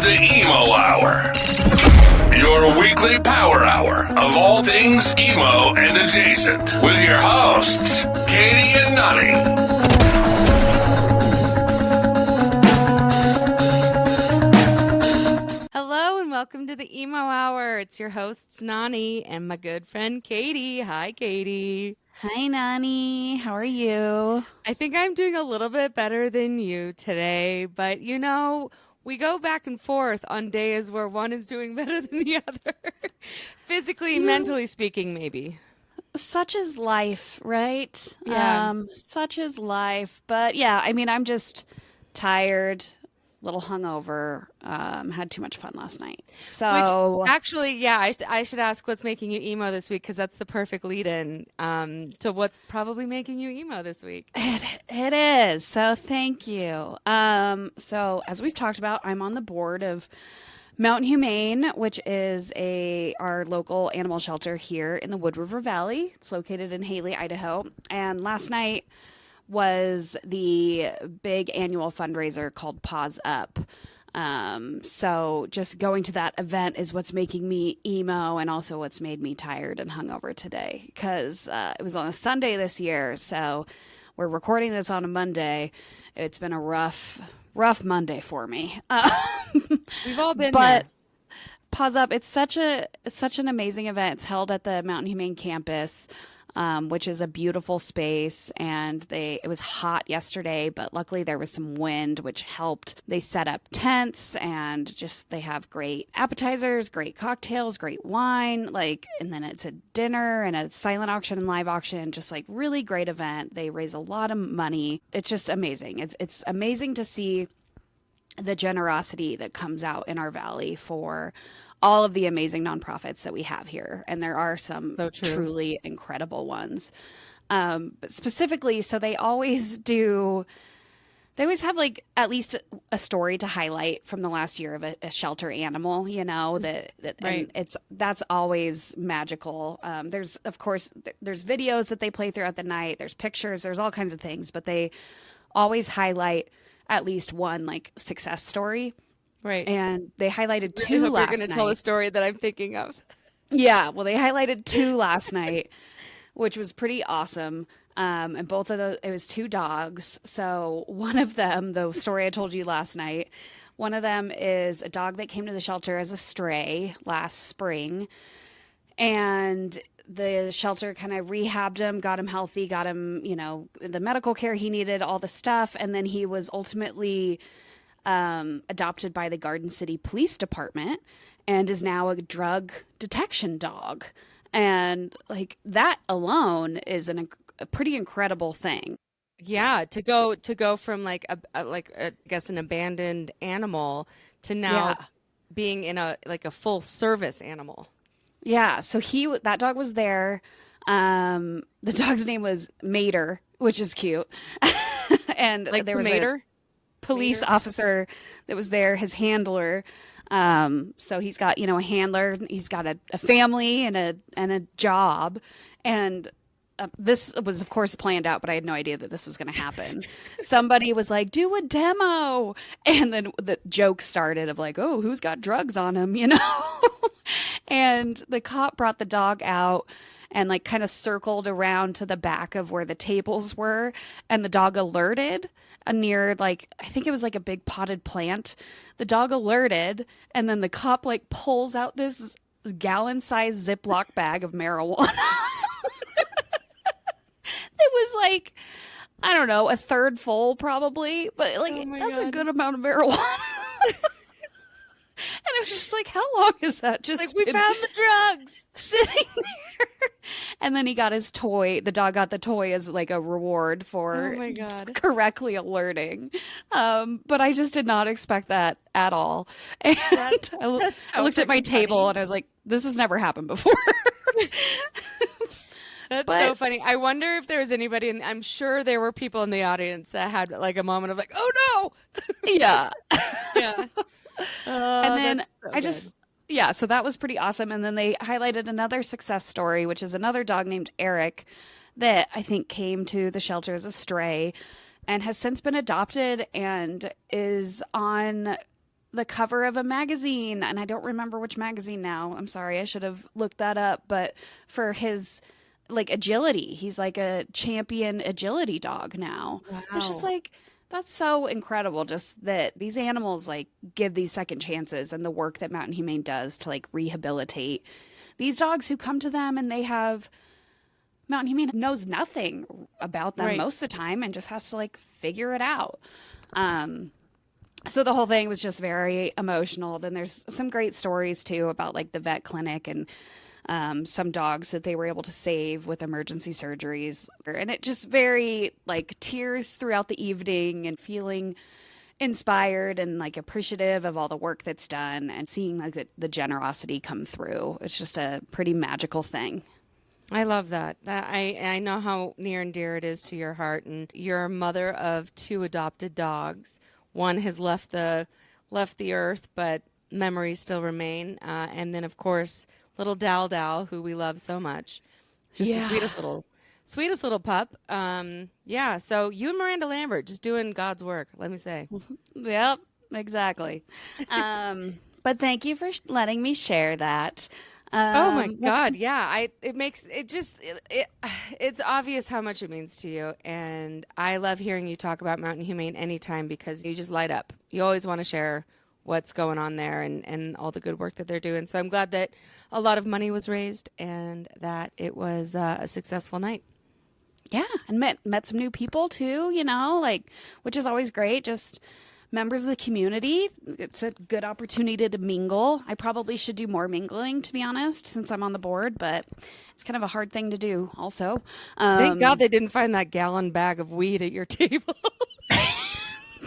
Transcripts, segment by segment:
the Emo Hour. Your weekly power hour of all things emo and adjacent. With your hosts, Katie and Nani. Hello and welcome to the Emo Hour. It's your hosts, Nani, and my good friend, Katie. Hi, Katie. Hi, Nani. How are you? I think I'm doing a little bit better than you today, but you know, we go back and forth on days where one is doing better than the other. Physically, mentally speaking, maybe. Such is life, right? Yeah. Such is life. But yeah, I mean, I'm just tired, a little hungover, had too much fun last night. So Which actually, yeah, I should ask what's making you emo this week, because that's the perfect lead-in to what's probably making you emo this week. it is. So thank you. So as we've talked about, I'm on the board of Mountain Humane, which is our local animal shelter here in the Wood River Valley. It's located in Haley, Idaho. And last night was the big annual fundraiser called Paws Up. So just going to that event is what's making me emo and also what's made me tired and hungover today, because it was on a Sunday this year. So we're recording this on a Monday. It's been a rough Monday for me. We've all been But there. Paws Up, it's such an amazing event. It's held at the Mountain Humane campus, which is a beautiful space. And it was hot yesterday, but luckily there was some wind, which helped. They set up tents and they have great appetizers, great cocktails, great wine, and then it's a dinner and a silent auction and live auction, just really great event. They raise a lot of money. It's just amazing. It's amazing to see the generosity that comes out in our valley for all of the amazing nonprofits that we have here. And there are some truly incredible ones. But specifically, so they always have at least a story to highlight from the last year of a shelter animal, that Right. And that's always magical. There's videos that they play throughout the night. There's pictures, there's all kinds of things, but they always highlight at least one success story. Right. And they highlighted two last night. You're going to tell a story that I'm thinking of. Yeah, well, they highlighted two last night, which was pretty awesome. And both of those, it was two dogs. So one of them, the story I told you last night, one of them is a dog that came to the shelter as a stray last spring. And the shelter kind of rehabbed him, got him healthy, got him, the medical care he needed, all the stuff. And then he was ultimately adopted by the Garden City Police Department and is now a drug detection dog. And that alone is a pretty incredible thing. Yeah, to go from I guess an abandoned animal to now being in a full service animal. Yeah, so that dog was there. The dog's name was Mater, which is cute. And there was Mater? Police officer that was there, his handler. So he's got, a handler, he's got a family and a job. And this was, of course, planned out, but I had no idea that this was going to happen. Somebody was like, do a demo. And then the joke started of oh, who's got drugs on him, And the cop brought the dog out and kind of circled around to the back of where the tables were. And the dog alerted near I think it was a big potted plant. The dog alerted, and then the cop pulls out this gallon-sized Ziploc bag of marijuana. It was I don't know, a third full probably, but that's God. a good amount of marijuana. And it was just how long is that just we found the drugs sitting there? And then he got his toy. The dog got the toy as a reward for Oh my God. correctly alerting. But I just did not expect that at all. And I looked at my table and I was like, this has never happened before. That's so funny. I wonder if there was anybody, and I'm sure there were people in the audience that had a moment of oh no. Yeah. Yeah. And then So so that was pretty awesome. And then they highlighted another success story, which is another dog named Eric that I think came to the shelter as a stray and has since been adopted and is on the cover of a magazine, and I don't remember which magazine now. I'm sorry, I should have looked that up, but for his like agility, he's like a champion agility dog now. It's just Wow. like that's so incredible, just that these animals like give these second chances, and the work that Mountain Humane does to like rehabilitate these dogs who come to them, and they have Mountain Humane knows nothing about them Right. most of the time and just has to like figure it out. So the whole thing was just very emotional. Then there's some great stories too about like the vet clinic and some dogs that they were able to save with emergency surgeries. And it just very like tears throughout the evening and feeling inspired and like appreciative of all the work that's done and seeing like the generosity come through. It's just a pretty magical thing. I love that. I know how near and dear it is to your heart, and you're a mother of two adopted dogs. One has left the earth, but memories still remain. And then, of course, little Dal Dal, who we love so much, just the Yeah. sweetest little pup. Yeah. So you and Miranda Lambert just doing God's work. Let me say. Yep, exactly. But thank you for letting me share that. Oh my What's God. Yeah. It's obvious how much it means to you. And I love hearing you talk about Mountain Humane anytime because you just light up. You always want to share what's going on there and all the good work that they're doing. So I'm glad that a lot of money was raised and that it was a successful night. Yeah, and met some new people too, like which is always great. Just members of the community. It's a good opportunity to mingle. I probably should do more mingling, to be honest, since I'm on the board, but it's kind of a hard thing to do also. Thank God they didn't find that gallon bag of weed at your table.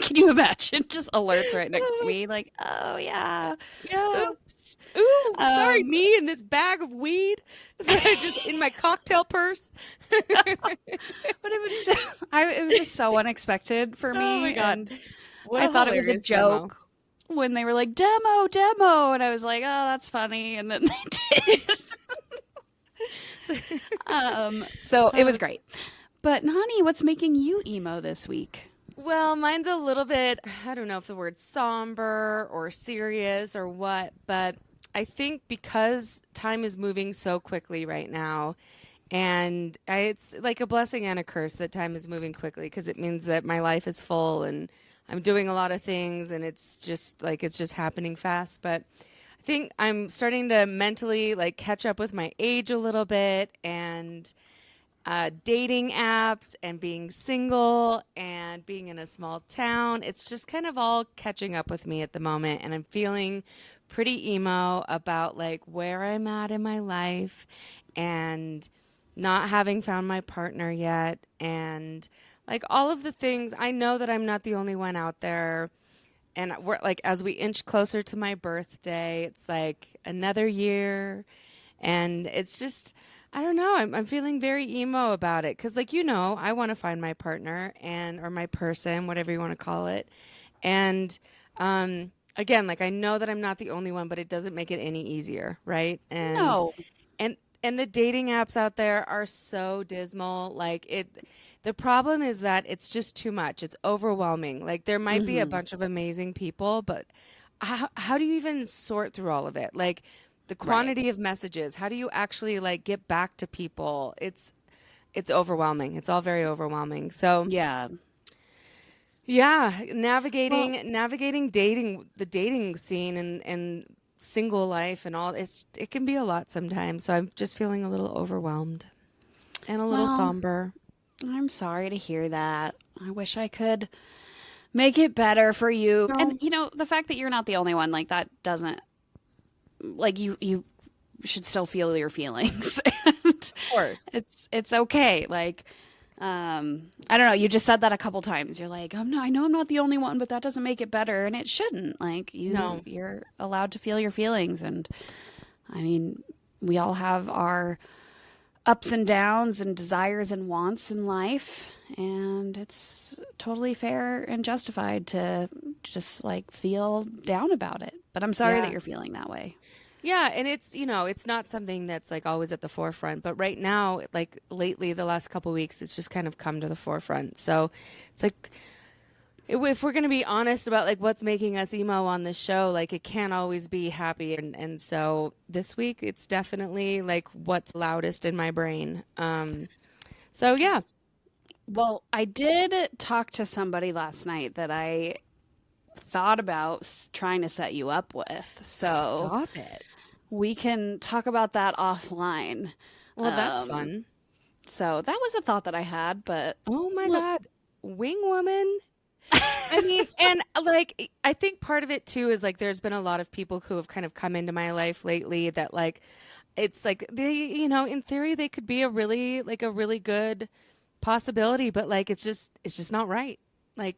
Can you imagine? Just alerts right next to me, like, oh yeah. Yeah. Oops. Ooh, sorry, me and this bag of weed that I just in my cocktail purse. But it was just so unexpected for me. Oh my God. And What I a thought it was a hilarious demo. joke when they were like, demo. And I was like, oh, that's funny. And then they did. So it was great. But Nani, what's making you emo this week? Well, mine's a little bit, I don't know if the word's somber or serious or what, but I think because time is moving so quickly right now, and it's like a blessing and a curse that time is moving quickly because it means that my life is full and I'm doing a lot of things and it's just happening fast. But I think I'm starting to mentally like catch up with my age a little bit and dating apps and being single and being in a small town. It's just kind of all catching up with me at the moment. And I'm feeling pretty emo about like where I'm at in my life and not having found my partner yet. And like all of the things, I know that I'm not the only one out there. And we're like, as we inch closer to my birthday, it's like another year. And it's just, I don't know. I'm feeling very emo about it because, like, I want to find my partner or my person, whatever you want to call it. And again, like, I know that I'm not the only one, but it doesn't make it any easier, right? No. And the dating apps out there are so dismal. The problem is that it's just too much. It's overwhelming. Like, there might be a bunch of amazing people, but how do you even sort through all of it? Like, the quantity of messages, how do you actually like get back to people? It's overwhelming. It's all very overwhelming. So Yeah. navigating the dating scene and single life and all, it can be a lot sometimes. So I'm just feeling a little overwhelmed and a little somber. I'm sorry to hear that. I wish I could make it better for you. No. And the fact that you're not the only one, like that doesn't, like you should still feel your feelings. And Of course. it's okay. Like, I don't know. You just said that a couple times. You're like, I know I'm not the only one, but that doesn't make it better. And it shouldn't. Like, you're allowed to feel your feelings. And I mean, we all have our ups and downs and desires and wants in life. And it's totally fair and justified to just like feel down about it. But I'm sorry that you're feeling that way. Yeah, and it's not something that's like always at the forefront, but right now, like lately, the last couple of weeks, it's just kind of come to the forefront. So it's like if we're going to be honest about like what's making us emo on this show, like it can't always be happy. And so this week it's definitely like what's loudest in my brain. So yeah. Well, I did talk to somebody last night that I thought about trying to set you up with. So Stop it. we can talk about that offline. Well, that's fun. So that was a thought that I had, but Oh my God. Wing woman. I mean, and like, I think part of it too is like there's been a lot of people who have kind of come into my life lately that like, it's like they, you know, in theory, they could be a really good possibility, but like, it's just not right. Like,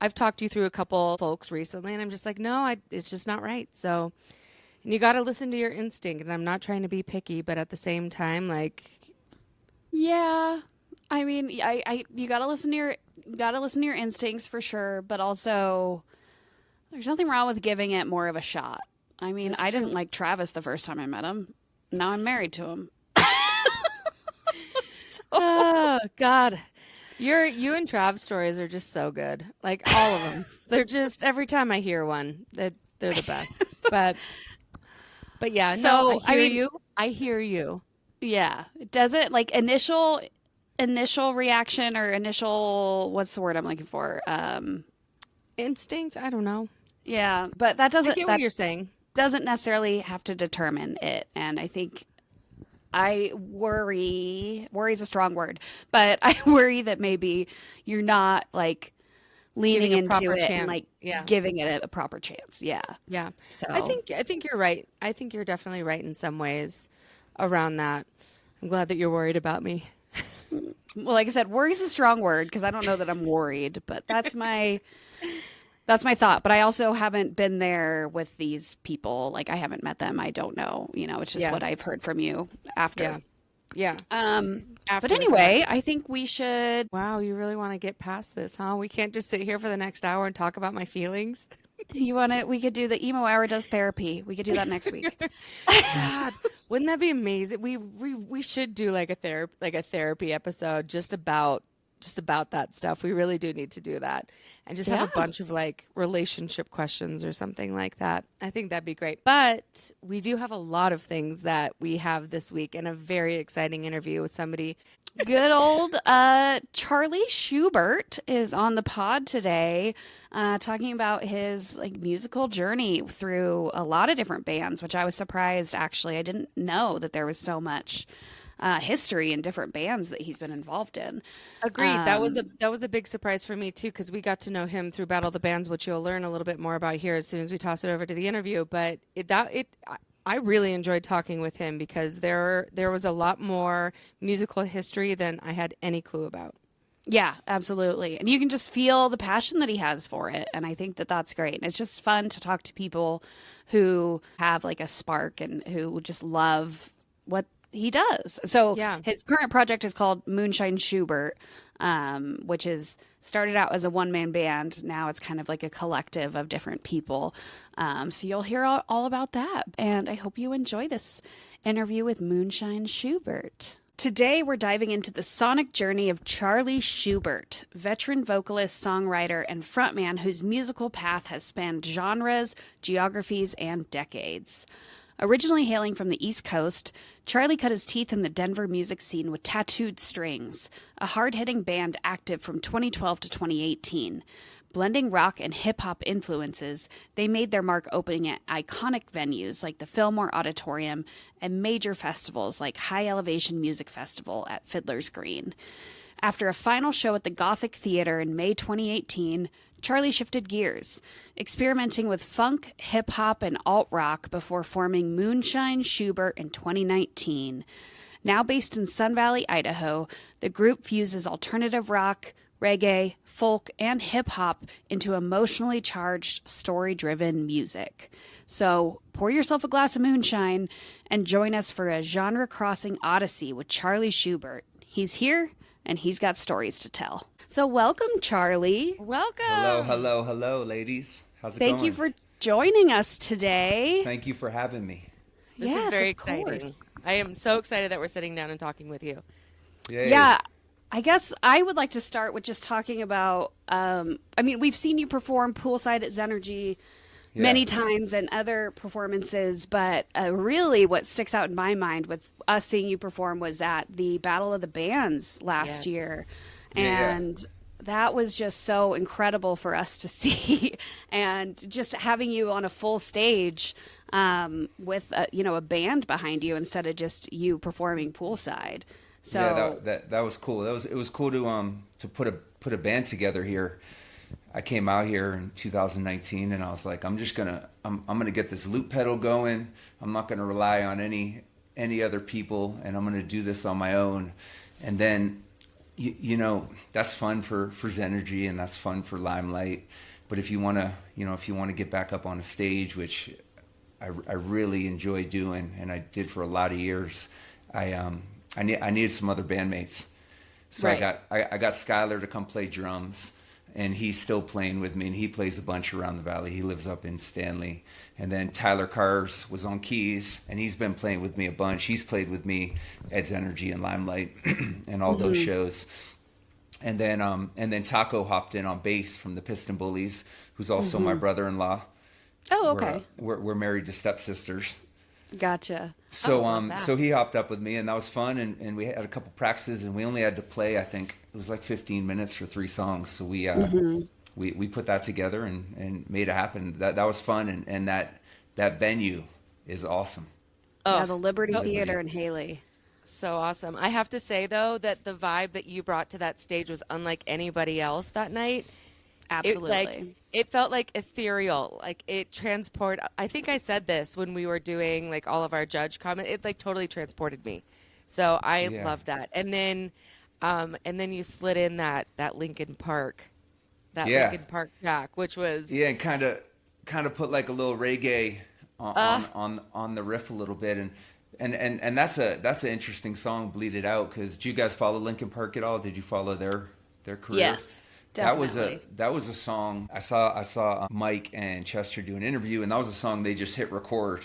I've talked you through a couple folks recently and I'm just like, no, it's just not right. So, and you got to listen to your instinct. And I'm not trying to be picky, but at the same time, like, yeah, I mean, you gotta listen to your instincts for sure, but also there's nothing wrong with giving it more of a shot. I mean, That's I true. didn't like Travis the first time I met him. Now I'm married to him. oh God. You and Trav's stories are just so good. Like all of them. They're just every time I hear one, that they're the best. But yeah, So, no, I mean- you. I hear you. Yeah, does it like initial reaction or initial, what's the word I'm looking for? Instinct, I don't know. Yeah, but that I doesn't get that what you're saying. doesn't necessarily have to determine it. And I think worry's a strong word, but I worry that maybe you're not like leaning Giving a into proper it chance. and like Yeah. giving it a proper chance. Yeah. Yeah. So I think you're right. I think you're definitely right in some ways around that. I'm glad that you're worried about me. well, like I said, worry's a strong word because I don't know that I'm worried, but that's my thought. But I also haven't been there with these people. Like I haven't met them. I don't know. You know, it's just Yeah. what I've heard from you after. Yeah. Yeah. After But the anyway, fact. I think we should. Wow, you really want to get past this, huh? We can't just sit here for the next hour and talk about my feelings. You want to? We could do the Emo Hour does therapy. We could do that next week. God, wouldn't that be amazing? We should do like a therapy episode just about that stuff. We really do need to do that and just have a Yeah. bunch of like relationship questions or something like that. I think that'd be great. But we do have a lot of things that we have this week and a very exciting interview with somebody. Good old Charlie Schubert is on the pod today, talking about his like musical journey through a lot of different bands, which I was surprised actually. I didn't know that there was so much history in different bands that he's been involved in. Agreed. That was a big surprise for me too, because we got to know him through Battle of the Bands, which you'll learn a little bit more about here as soon as we toss it over to the interview. But I really enjoyed talking with him because there was a lot more musical history than I had any clue about. Yeah, absolutely. And you can just feel the passion that he has for it. And I think that that's great. And it's just fun to talk to people who have like a spark and who just love what he does. So Yeah. his current project is called Moonshine Schubert, which is started out as a one-man band. Now it's kind of like a collective of different people. So you'll hear all about that. And I hope you enjoy this interview with Moonshine Schubert. Today, we're diving into the sonic journey of Charlie Schubert, veteran vocalist, songwriter, and frontman whose musical path has spanned genres, geographies, and decades. Originally hailing from the East Coast, Charlie cut his teeth in the Denver music scene with Tattooed Strings, a hard-hitting band active from 2012 to 2018. Blending rock and hip-hop influences, they made their mark opening at iconic venues like the Fillmore Auditorium and major festivals like High Elevation Music Festival at Fiddler's Green. After a final show at the Gothic Theater in May 2018, Charlie shifted gears, experimenting with funk, hip-hop, and alt-rock before forming Moonshine Schubert in 2019. Now based in Sun Valley, Idaho, the group fuses alternative rock, reggae, folk, and hip-hop into emotionally charged, story-driven music. So pour yourself a glass of moonshine and join us for a genre-crossing odyssey with Charlie Schubert. He's here, and he's got stories to tell. So welcome, Charlie. Welcome. Hello, ladies. How's it going? Thank you for joining us today. Thank you for having me. This Yes, is very of exciting. course. I am so excited that we're sitting down and talking with you. Yay. Yeah, I guess I would like to start with just talking about, we've seen you perform poolside at Zenergy many times and other performances, but really what sticks out in my mind with us seeing you perform was at the Battle of the Bands last year. And that was just so incredible for us to see. And just having you on a full stage with a band behind you instead of just you performing poolside. So that was cool. It was cool to put a band together here. I came out here in 2019 and I was like, I'm gonna get this loop pedal going. I'm not gonna rely on any other people, and I'm gonna do this on my own. And then that's fun for Zenergy and that's fun for Limelight. But if you wanna get back up on a stage, which I really enjoy doing and I did for a lot of years, I needed some other bandmates. So I got Skylar to come play drums. And he's still playing with me, and he plays a bunch around the valley. He lives up in Stanley. And then Tyler Cars was on keys, and he's been playing with me a bunch. He's played with me at Zenergy and Limelight and all those shows. And then Taco hopped in on bass from the Piston Bullies, who's also my brother-in-law. Oh, okay. We're married to stepsisters. Gotcha. So he hopped up with me, and that was fun. And we had a couple practices, and we only had to play, I think it was like 15 minutes for 3 songs. So we put that together and made it happen. That was fun, and that venue is awesome. Yeah, the Liberty Theater in Haley. So awesome. I have to say, though, that the vibe that you brought to that stage was unlike anybody else that night. Absolutely. It felt like ethereal. Like it I think I said this when we were doing like all of our judge comment. It like totally transported me. So I loved that. And then you slid in that Linkin Park, Linkin Park track, which was and kind of put like a little reggae on the riff a little bit, and that's an interesting song, Bleed It Out. Because did you guys follow Linkin Park at all? Did you follow their career? Yes. Definitely. That was a song I saw Mike and Chester do an interview, and that was a song they just hit record,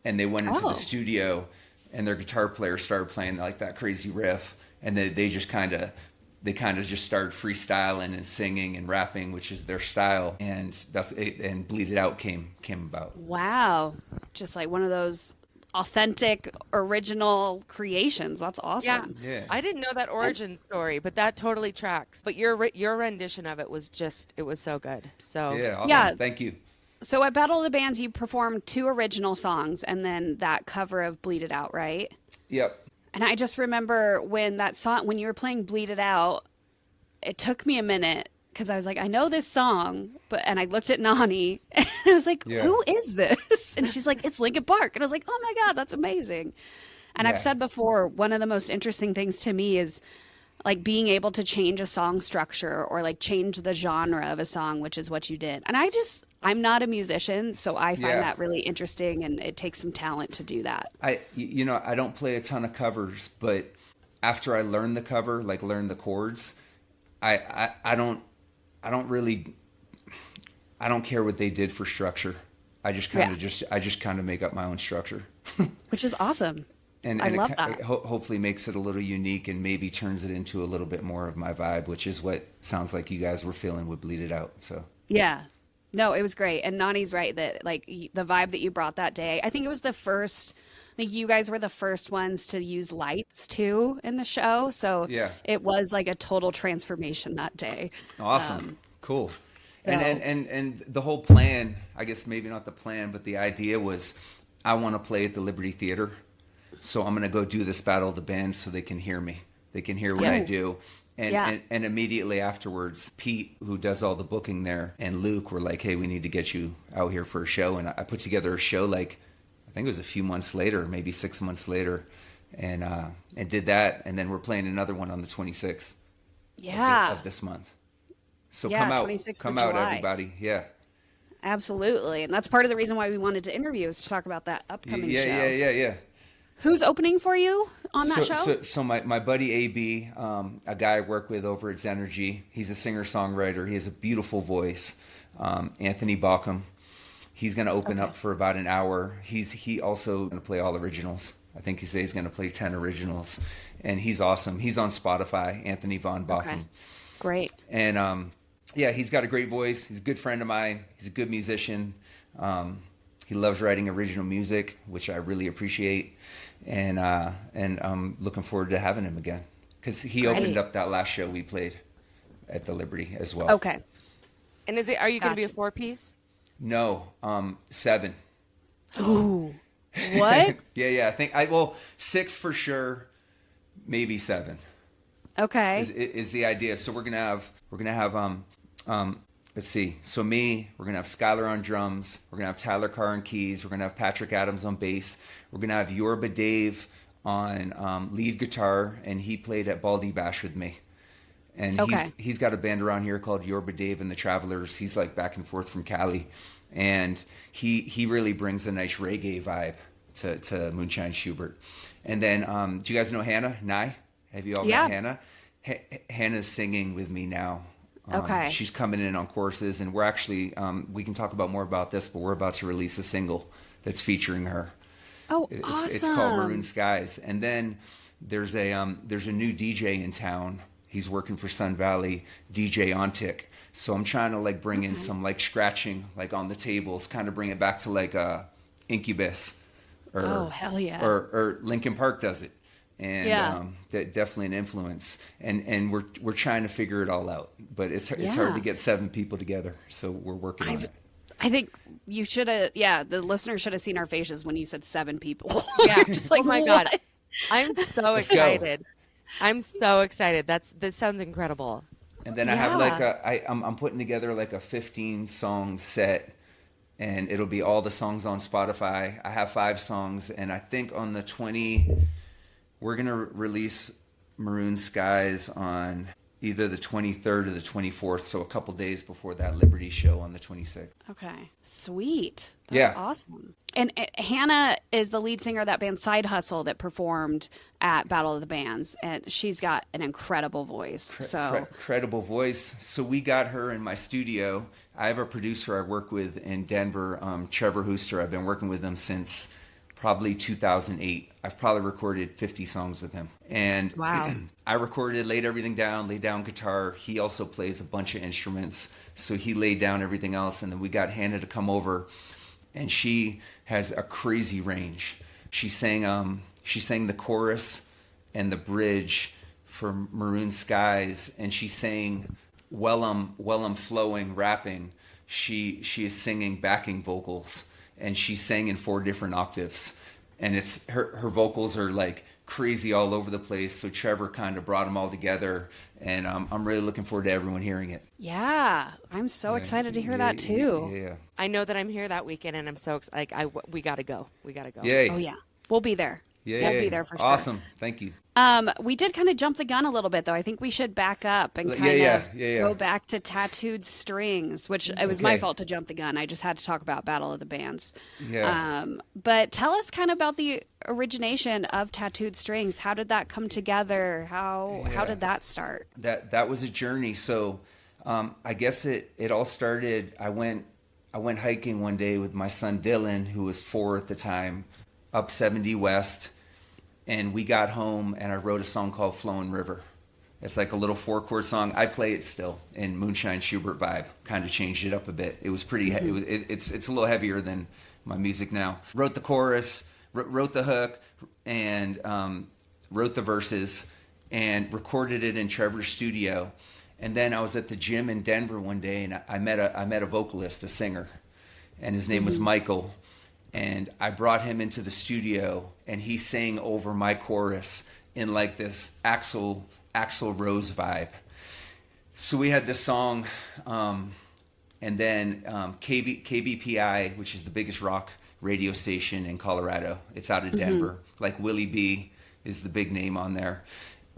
and they went into the studio, and their guitar player started playing like that crazy riff, and they just kind of just started freestyling and singing and rapping, which is their style, and and Bleed It Out came about. Wow, just like one of those authentic original creations. That's awesome. Yeah. I didn't know that origin story, but that totally tracks. But your rendition of it was so good. So awesome. Thank you. So at Battle of the Bands you performed 2 original songs and then that cover of Bleed It Out, right? Yep. And I just remember when you were playing Bleed It Out, it took me a minute because I was like, I know this song, and I looked at Nani, and I was like, who is this? And she's like, it's Linkin Park. And I was like, oh my God, that's amazing. And I've said before, one of the most interesting things to me is like being able to change a song structure or like change the genre of a song, which is what you did. And I'm not a musician, so I find that really interesting, and it takes some talent to do that. I don't play a ton of covers, but after I learn the cover, like learn the chords, I don't care what they did for structure. I just kind of make up my own structure, which is awesome. And I love that. It hopefully makes it a little unique and maybe turns it into a little bit more of my vibe, which is what sounds like you guys were feeling with Bleed It Out. So yeah, no, it was great. And Nani's right that like the vibe that you brought that day. I think it was the first. I think you guys were the first ones to use lights too in the show. So it was like a total transformation that day. Awesome. Cool. And the whole plan, I guess maybe not the plan, but the idea was I want to play at the Liberty Theater. So I'm going to go do this Battle of the Bands so they can hear me. They can hear what I do. And immediately afterwards, Pete, who does all the booking there, and Luke were like, hey, we need to get you out here for a show. And I put together a show like, I think it was a few months later, maybe 6 months later, and did that. And then we're playing another one on the 26th of this month. So come out, everybody. Yeah. Absolutely. And that's part of the reason why we wanted to interview is to talk about that upcoming show. Yeah. Who's opening for you on that show? So my buddy AB, a guy I work with over at Zenergy, he's a singer-songwriter. He has a beautiful voice. Anthony Bauckham. He's going to open up for about an hour. He also going to play all originals. I think he says he's going to play 10 originals. and he's awesome. He's on Spotify, Anthony Von Bakken. Okay. Great. And yeah, he's got a great voice. He's a good friend of mine. He's a good musician. He loves writing original music, which I really appreciate. And I'm looking forward to having him again, because he opened up that last show we played at the Liberty as well. Okay. And are you going to be a Gotcha. 4-piece? No, 7. Ooh. What? Yeah. I think 6 for sure, maybe 7 Okay. is the idea. So we're gonna have let's see. So we're gonna have Skylar on drums. We're gonna have Tyler Carr on keys. We're gonna have Patrick Adams on bass. We're gonna have Yorba Dave on lead guitar, and he played at Baldy Bash with me. And he's got a band around here called Yorba Dave and the Travelers. He's like back and forth from Cali, and he really brings a nice reggae vibe to Moonshine Schubert. And then do you guys know Hannah Nye? Have you all met Hannah? Hannah's singing with me now. Okay. She's coming in on courses, and we're actually we can talk about more about this, but we're about to release a single that's featuring her. Oh, It's awesome. called Maroon Skies. And then there's a new DJ in town. He's working for Sun Valley, DJ Ontic. So I'm trying to like bring in some like scratching like on the tables, kind of bring it back to like Incubus or hell yeah. or Linkin Park does it. And definitely an influence. And we're trying to figure it all out. But it's hard to get 7 people together. So we're working on it. I think you should have, the listeners should have seen our faces when you said 7 people. Yeah. Just like, oh my what? God. I'm so Let's go. excited. I'm so excited. This sounds incredible. And then I have like I'm putting together like a 15-song set, and it'll be all the songs on Spotify. I have 5 songs, and I think on the 20, we're gonna release Maroon Skies on either the 23rd or the 24th, so a couple days before that Liberty show on the 26th. Okay. Sweet. That's awesome. And Hannah is the lead singer of that band Side Hustle that performed at Battle of the Bands, and she's got an incredible voice. Incredible voice. So we got her in my studio. I have a producer I work with in Denver, Trevor Hooster. I've been working with him since probably 2008. I've probably recorded 50 songs with him. And wow. I recorded, laid everything down, laid down guitar. He also plays a bunch of instruments. So he laid down everything else. And then we got Hannah to come over, and she has a crazy range. She sang the chorus and the bridge for Maroon Skies, and she sang while I'm flowing, rapping. She is singing backing vocals, and she sang in 4 different octaves, and it's her vocals are like crazy all over the place. So Trevor kind of brought them all together, and I'm really looking forward to everyone hearing it. Yeah, I'm so excited to hear that too. Yeah. I know that I'm here that weekend, and I'm so excited. We gotta go. We gotta go. Yay. Oh yeah, we'll be there. Yeah. We'll be there for sure. Awesome. Thank you. We did kind of jump the gun a little bit, though. I think we should back up and kind of go back to Tattooed Strings, which it was my fault to jump the gun. I just had to talk about Battle of the Bands. Yeah. But tell us kind of about the origination of Tattooed Strings. How did that come together? How did that start? That was a journey. So I guess it all started. I went hiking one day with my son Dylan, who was 4 at the time, up 70 West. And we got home, and I wrote a song called Flowing River. It's like a little 4-chord song. I play it still in Moonshine Schubert vibe. Kind of changed it up a bit. It was pretty. It's a little heavier than my music now. Wrote the chorus, wrote the hook, and wrote the verses, and recorded it in Trevor's studio. And then I was at the gym in Denver one day, and I met a vocalist, a singer, and his name was Michael. And I brought him into the studio, and he sang over my chorus in like this Axl Rose vibe. So we had this song, and then KBPI, which is the biggest rock radio station in Colorado. It's out of Denver. Like Willie B is the big name on there.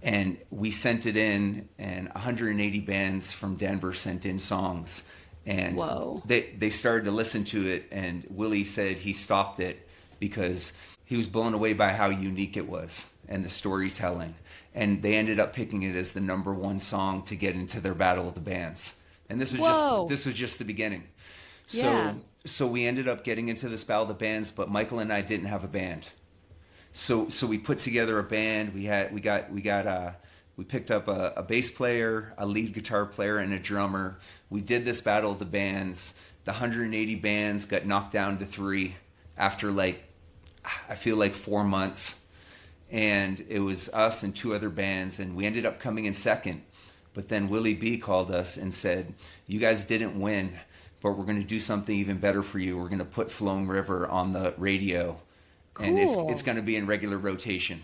And we sent it in, and 180 bands from Denver sent in songs. And they started to listen to it, and Willie said he stopped it because he was blown away by how unique it was and the storytelling. And they ended up picking it as the #1 song to get into their Battle of the Bands. And this was just the beginning. So we ended up getting into this Battle of the Bands, but Michael and I didn't have a band. So we put together a band. We picked up a bass player, a lead guitar player, and a drummer. We did this battle of the bands. The 180 bands got knocked down to 3 after I feel like 4 months. And it was us and 2 other bands, and we ended up coming in second. But then Willie B called us and said, "You guys didn't win, but we're going to do something even better for you. We're going to put Flowing River on the radio, and it's going to be in regular rotation."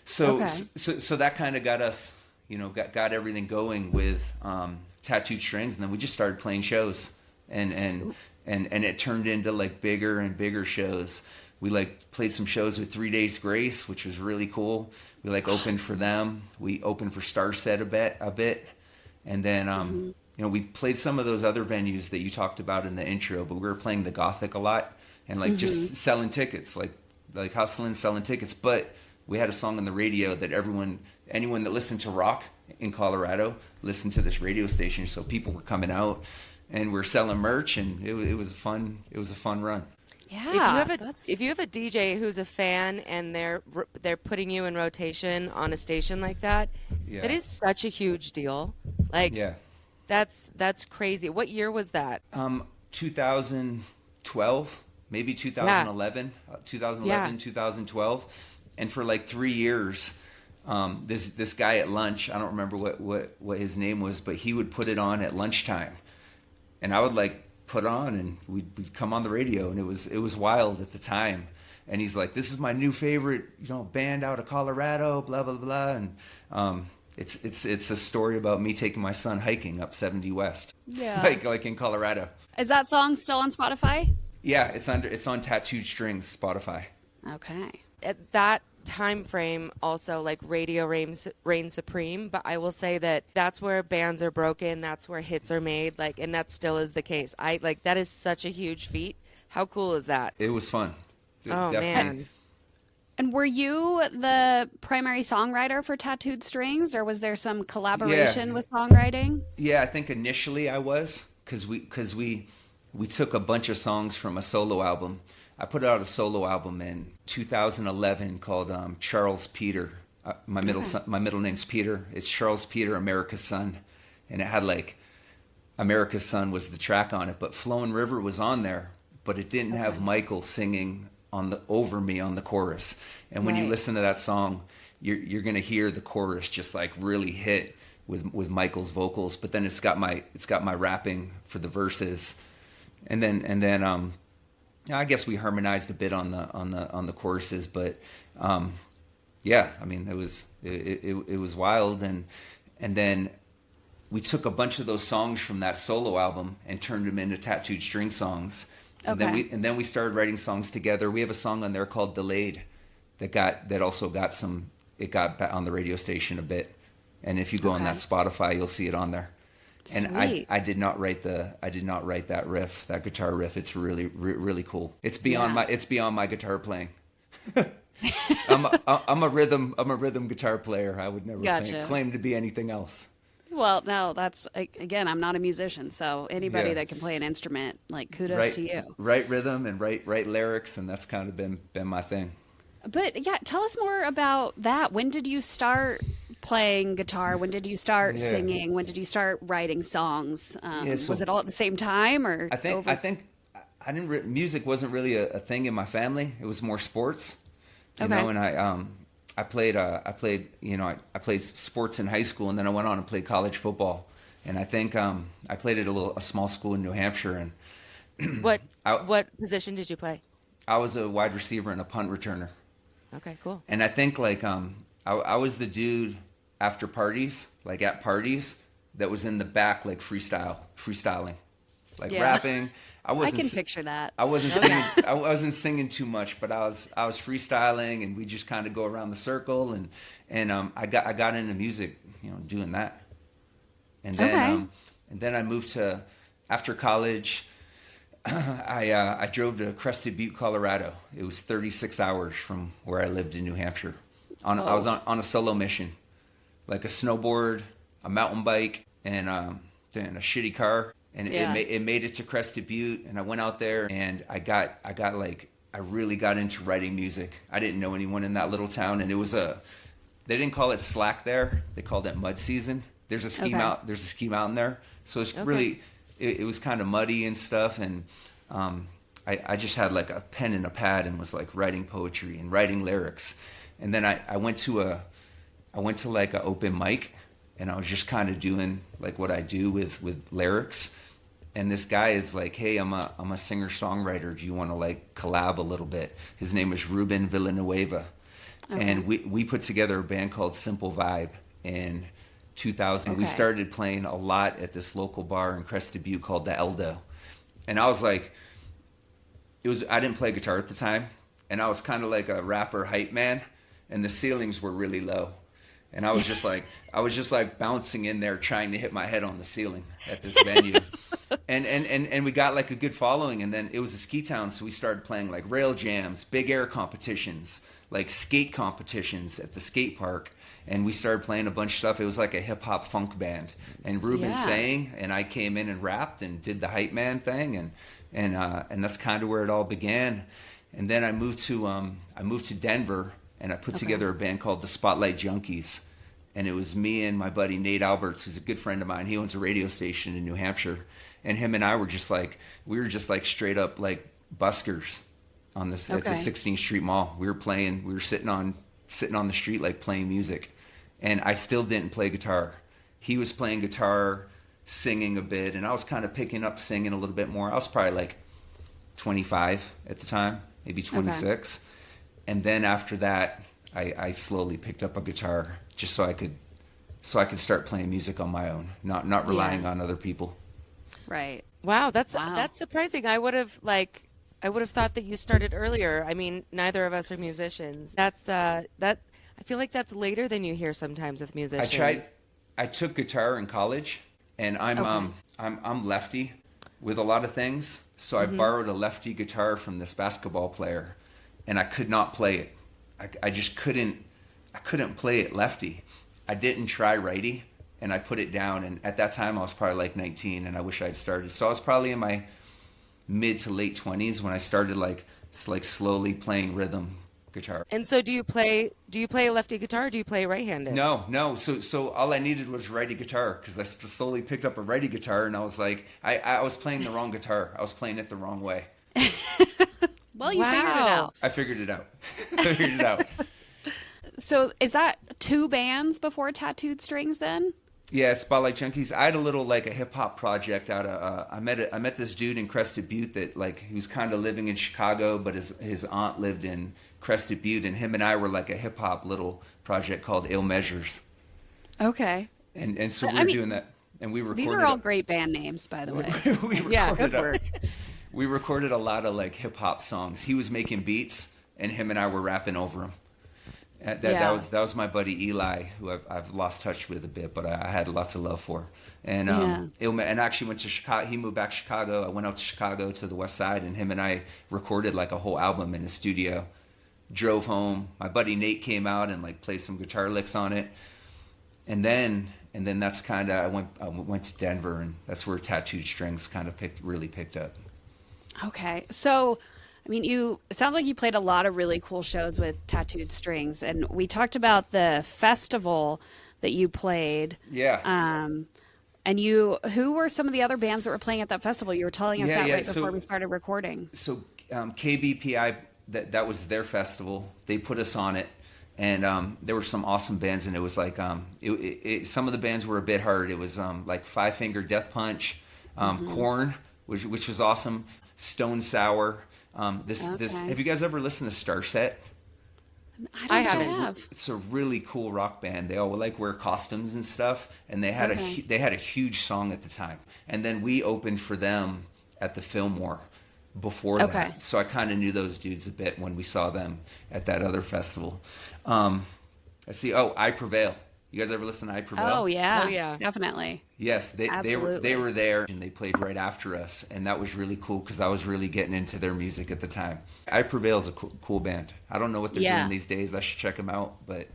So that kind of got us, got everything going with Tattooed Strings, and then we just started playing shows, and it turned into like bigger and bigger shows. We played some shows with 3 Days Grace, which was really cool. We opened for them. We opened for Starset a bit, and then we played some of those other venues that you talked about in the intro. But we were playing the Gothic a lot and just selling tickets, like hustling, selling tickets. But we had a song on the radio that anyone that listened to rock in Colorado listened to this radio station. So people were coming out, and we're selling merch, and it was fun. It was a fun run. Yeah, if you have a DJ who's a fan and they're putting you in rotation on a station like that, that is such a huge deal. That's crazy. What year was that? 2012, maybe 2011, 2012, and for 3 years, this guy at lunch, I don't remember what his name was, but he would put it on at lunchtime, and I would put on, and we'd come on the radio, and it was wild at the time. And he's like, "This is my new favorite, band out of Colorado, blah blah blah." And it's a story about me taking my son hiking up 70 West, like in Colorado. Is that song still on Spotify? Yeah, it's on Tattooed Strings Spotify. Okay. At that time frame, also radio reigns supreme, but I will say that's where bands are broken, that's where hits are made, and that still is the case. That is such a huge feat. How cool is that? It was fun. Oh, definitely. Man. And were you the primary songwriter for Tattooed Strings, or was there some collaboration with songwriting? Yeah, I think initially I was, because we took a bunch of songs from a solo album. I put out a solo album in 2011 called Charles Peter. My middle name's Peter. It's Charles Peter, America's Son, and it had America's Son was the track on it, but Flowing River was on there, but it didn't have Michael singing over me on the chorus. And when you listen to that song, you're gonna hear the chorus just really hit with Michael's vocals, but then it's got my rapping for the verses, and then I guess we harmonized a bit on the choruses, but I mean it was wild, and then we took a bunch of those songs from that solo album and turned them into Tattooed String songs, and then we started writing songs together. We have a song on there called Delayed that also got on the radio station a bit, and if you go on that Spotify, you'll see it on there. And I did not write that riff, that guitar riff. It's really really cool. It's beyond my guitar playing. I'm a rhythm guitar player. I would never claim to be anything else. Well, no, that's, again, I'm not a musician, so anybody that can play an instrument, kudos to you. Write rhythm and write lyrics, and that's kind of been my thing. But tell us more about that. When did you start playing guitar? When did you start singing? When did you start writing songs? Was it all at the same time, or I think I didn't. Music wasn't really a thing in my family. It was more sports, you know. And I played sports in high school, and then I went on and played college football. And I think I played at a small school in New Hampshire. And what position did you play? I was a wide receiver and a punt returner. Okay, cool. And I think I was the dude after parties, at parties, that was in the back freestyling, rapping. I can picture that. I wasn't singing. I wasn't singing too much, but I was freestyling, and we just kind of go around the circle, and I got into music, doing that. And then I moved to, after college, I drove to Crested Butte, Colorado. It was 36 hours from where I lived in New Hampshire. I was on a solo mission, a snowboard, a mountain bike, and then a shitty car. And it made it to Crested Butte, and I went out there, and I got I really got into writing music. I didn't know anyone in that little town, and they didn't call it slack there. They called it mud season. There's a ski mountain there. So it's really, it was kind of muddy and stuff. And I just had like a pen and a pad and was like writing poetry and writing lyrics. And then I went to like an open mic, and I was just kind of doing like what I do with lyrics. And this guy is like, hey, I'm a singer-songwriter. Do you want to like collab a little bit? His name is Ruben Villanueva. Okay. And we put together a band called Simple Vibe in 2000. Okay. We started playing a lot at this local bar in Crested Butte called the Eldo. And I was like, I didn't play guitar at the time. And I was kind of like a rapper hype man. And the ceilings were really low. And I was just like bouncing in there trying to hit my head on the ceiling at this venue. And we got like a good following. And then it was a ski town, so we started playing like rail jams, big air competitions, like skate competitions at the skate park. And we started playing a bunch of stuff. It was like a hip hop funk band. And Ruben sang, and I came in and rapped and did the hype man thing. And that's kind of where it all began. And then I moved to Denver, and I put together a band called the Spotlight Junkies. And it was me and my buddy Nate Alberts, who's a good friend of mine. He owns a radio station in New Hampshire. And him and I were just like straight up like buskers on this at the 16th Street Mall. We were sitting on the street like playing music. And I still didn't play guitar. He was playing guitar, singing a bit, and I was kind of picking up singing a little bit more. I was probably like 25 at the time, maybe 26. And then after that, I slowly picked up a guitar just so I could start playing music on my own, not relying on other people. Right. Wow, that's surprising. I would have thought that you started earlier. I mean, neither of us are musicians. I feel like that's later than you hear sometimes with musicians. I took guitar in college, and I'm lefty with a lot of things. So I borrowed a lefty guitar from this basketball player, and I could not play it. I just couldn't play it lefty. I didn't try righty, and I put it down. And at that time, I was probably like 19, and I wish I'd started. So I was probably in my mid to late 20s when I started like slowly playing rhythm guitar. And so do you play a lefty guitar, or do you play right-handed? No. So all I needed was righty guitar, because I slowly picked up a righty guitar, and I was like, I was playing the wrong guitar. I was playing it the wrong way. Well, you figured it out. I figured it out. So is that two bands before Tattooed Strings then? Yeah, Spotlight Junkies. I had a little like a hip hop project out of. I met this dude in Crested Butte that like he was kind of living in Chicago, but his aunt lived in Crested Butte, and him and I were like a hip hop little project called Ill Measures. Okay. And so we were doing that, and we recorded. These are all great band names, by the way. Good work. We recorded a lot of like hip hop songs. He was making beats, and him and I were rapping over them. That was my buddy Eli, who I've lost touch with a bit, but I had lots of love for. And and actually went to Chicago. He moved back to Chicago. I went out to Chicago to the West Side, and him and I recorded like a whole album in the studio. Drove home. My buddy Nate came out and like played some guitar licks on it. And then that's kind of I went to Denver, and that's where Tattooed Strings kind of really picked up. Okay, so. I mean, it sounds like you played a lot of really cool shows with Tattooed Strings, and we talked about the festival that you played. Yeah. And who were some of the other bands that were playing at that festival? You were telling us that before we started recording. So KBPI, that was their festival. They put us on it, and there were some awesome bands, and it was like some of the bands were a bit hard. It was like Five Finger Death Punch, Korn, which was awesome, Stone Sour. This have you guys ever listened to Starset? I haven't. It's a really cool rock band. They all like wear costumes and stuff, and they had a huge song at the time. And then we opened for them at the Fillmore before that. So I kind of knew those dudes a bit when we saw them at that other festival. Let's see. Oh, I Prevail. You guys ever listen to I Prevail? Oh yeah, definitely. Yes, they were there, and they played right after us, and that was really cool because I was really getting into their music at the time. I Prevail is a cool band. I don't know what they're doing these days. I should check them out, but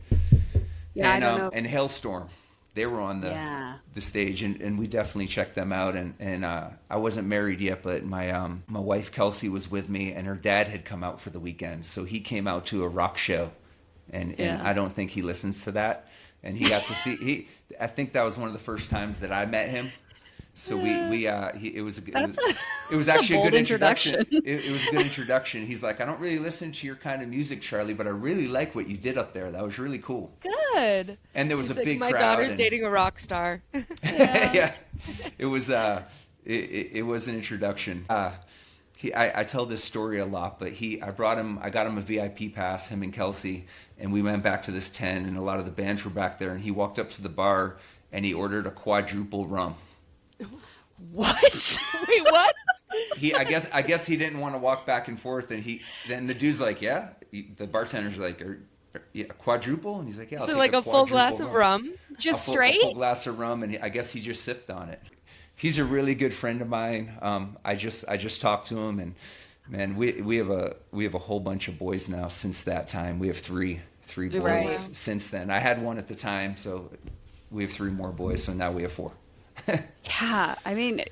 I don't know. And Hailstorm. They were on the stage, and we definitely checked them out. And I wasn't married yet, but my wife Kelsey was with me, and her dad had come out for the weekend, so he came out to a rock show, and I don't think he listens to that, and he got to see. I think that was one of the first times that I met him. So it was actually a good introduction. It was a good introduction. He's like, I don't really listen to your kind of music, Charlie, but I really like what you did up there. That was really cool. Good. And there was a big my crowd. My daughter's dating a rock star. Yeah. It was it was an introduction. I tell this story a lot, but I got him a VIP pass, him and Kelsey, and we went back to this tent, and a lot of the bands were back there, and he walked up to the bar and he ordered a quadruple rum. What? Wait, what? I guess he didn't want to walk back and forth, and then the dude's like, yeah. The bartender's like, a quadruple, and he's like, yeah. I'll so take like a full glass of rum, just a full glass of rum, and I guess he just sipped on it. He's a really good friend of mine. I just talked to him, and man, we have a whole bunch of boys now since that time. We have three boys since then. I had one at the time, so we have 3 more boys. So now we have 4. Yeah, I mean,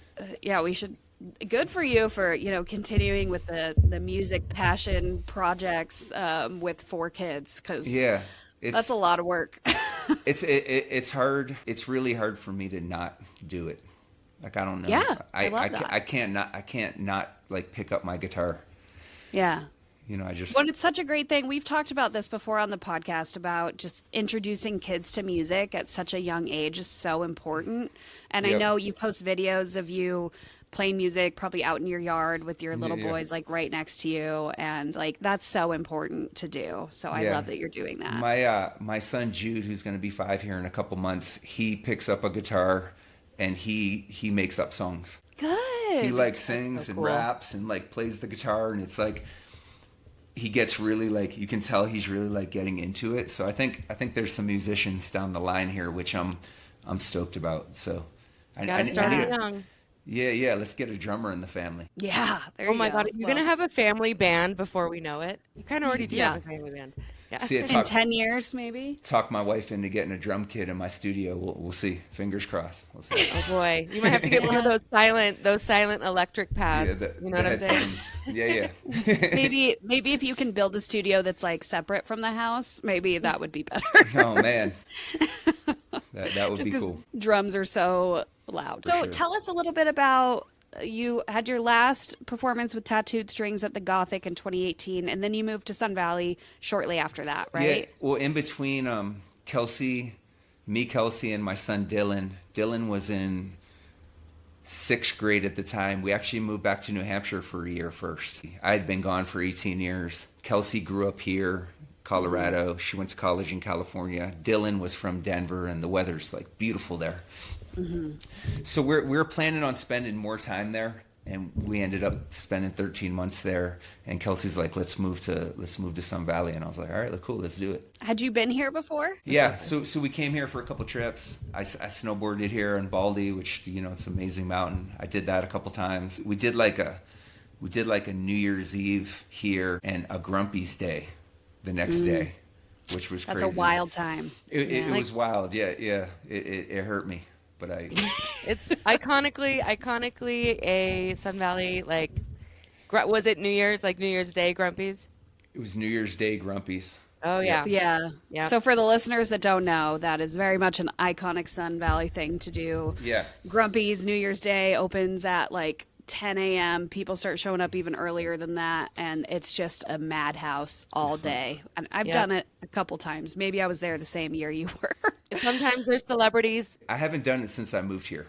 we should. Good for you for continuing with the music passion projects with 4 kids, because that's a lot of work. It's hard. It's really hard for me to not do it. Like, I don't know. Yeah, I love that. I can't not like pick up my guitar. Yeah. Well, it's such a great thing. We've talked about this before on the podcast about just introducing kids to music at such a young age is so important. And I know you post videos of you playing music probably out in your yard with your little boys like right next to you, and like that's so important to do. So I love that you're doing that. My son Jude, who's going to be 5 here in a couple months, he picks up a guitar and he makes up songs. Good. He like sings and raps and like plays the guitar, and it's like he gets really like, you can tell he's really like getting into it. So I think there's some musicians down the line here, which I'm stoked about. So gotta start young. Yeah, let's get a drummer in the family. Yeah, oh my God, you're gonna have a family band before we know it. You kind of already do have a family band. Yeah. See, in 10 years, maybe. Talk my wife into getting a drum kit in my studio. We'll see. Fingers crossed. We'll see. Oh boy, you might have to get one of those silent electric pads. You know what I'm saying? Yeah. maybe if you can build a studio that's like separate from the house, maybe that would be better. Oh man, that would be cool. Drums are so loud. So tell us a little bit about. You had your last performance with Tattooed Strings at the Gothic in 2018, and then you moved to Sun Valley shortly after that, right? Yeah. Well, in between Kelsey, and my son Dylan. Dylan was in 6th grade at the time. We actually moved back to New Hampshire for a year first. I had been gone for 18 years. Kelsey grew up here, Colorado. She went to college in California. Dylan was from Denver, and the weather's like beautiful there. Mm-hmm. So we're planning on spending more time there, and we ended up spending 13 months there. And Kelsey's like, let's move to Sun Valley, and I was like, all right, cool, let's do it. Had you been here before? Yeah, so we came here for a couple trips. I snowboarded here in Baldy, which it's an amazing mountain. I did that a couple times. We did like a New Year's Eve here and a Grumpy's Day the next day, which was crazy. That's a wild time. It was wild. Yeah. It hurt me. But it's iconically a Sun Valley, like, was it New Year's Day Grumpies? It was New Year's Day Grumpies. Oh yeah. Yeah. So for the listeners that don't know, that is very much an iconic Sun Valley thing to do. Yeah. Grumpy's New Year's Day opens at like 10 a.m. People start showing up even earlier than that, and it's just a madhouse all day. And I've done it a couple times. Maybe I was there the same year you were. Sometimes there's celebrities. I haven't done it since I moved here.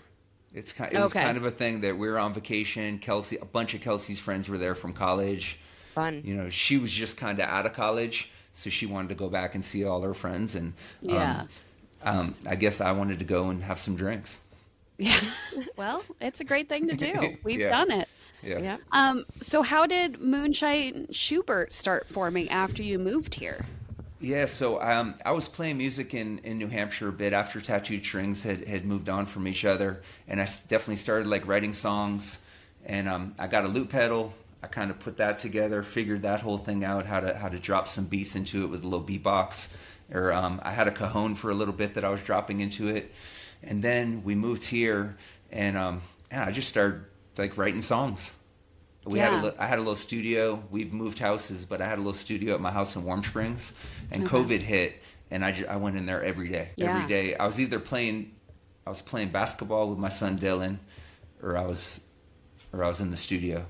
It was kind of a thing that we were on vacation. Kelsey, a bunch of Kelsey's friends were there from college. Fun. She was just kind of out of college, so she wanted to go back and see all her friends. And I guess I wanted to go and have some drinks. Yeah. Well, it's a great thing to do. We've done it. Yeah. So how did Moonshine Schubert start forming after you moved here? Yeah, so I was playing music in New Hampshire a bit after Tattooed Strings had moved on from each other, and I definitely started like writing songs, and I got a loop pedal. I kind of put that together, figured that whole thing out, how to drop some beats into it with a little beatbox, or I had a cajon for a little bit that I was dropping into it, and then we moved here, and I just started like writing songs. I had a little studio. We've moved houses, but I had a little studio at my house in Warm Springs, and COVID hit, and I went in there every day. Yeah. Every day, I was either playing basketball with my son Dylan, or I was in the studio,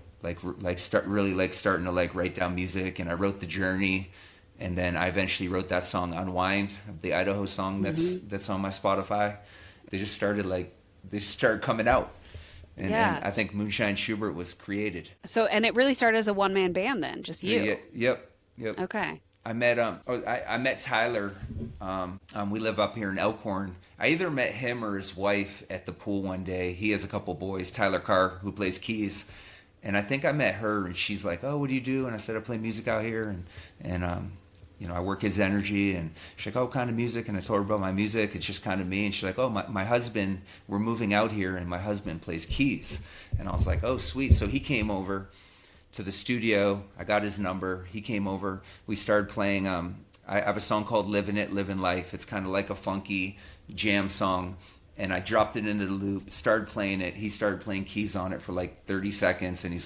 starting to like write down music. And I wrote The Journey, and then I eventually wrote that song Unwind, the Idaho song that's on my Spotify. They just started coming out. And I think Moonshine Schubert was created. So, and it really started as a one-man band then, just you. Yep. Okay. I met Tyler. We live up here in Elkhorn. I either met him or his wife at the pool one day. He has a couple boys, Tyler Carr, who plays keys. And I think I met her, and she's like, "Oh, what do you do?" And I said, "I play music out here, and I work His Energy." And she's like, "Oh, what kind of music?" And I told her about my music. It's just kind of me. And she's like, "Oh, my husband, we're moving out here, and my husband plays keys." And I was like, "Oh, sweet." So he came over to the studio. I got his number. He came over. We started playing. I have a song called "Living It, Living Life." It's kind of like a funky jam song. And I dropped it into the loop, started playing it. He started playing keys on it for like 30 seconds. And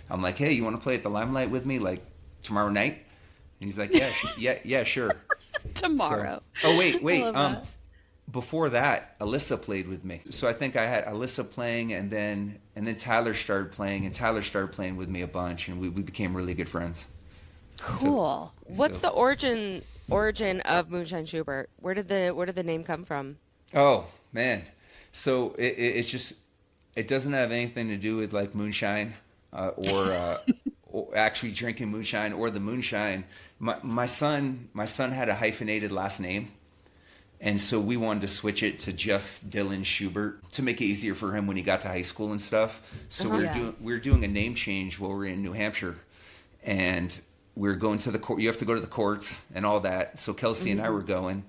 I'm like, "Hey, you want to play at the Limelight with me, like tomorrow night?" And he's like, yeah, sure. Tomorrow. So, wait. Before that, Alyssa played with me. So I think I had Alyssa playing, and then Tyler started playing, and Tyler started playing with me a bunch, and we became really good friends. Cool. What's the origin of Moonshine Schubert? Where did the name come from? Oh man, so it's just, it doesn't have anything to do with like moonshine or actually drinking moonshine or the moonshine. My son had a hyphenated last name, and so we wanted to switch it to just Dylan Schubert to make it easier for him when he got to high school and stuff. So we were doing a name change while we were in New Hampshire, and we were going to the court. You have to go to the courts and all that. So Kelsey and I were going,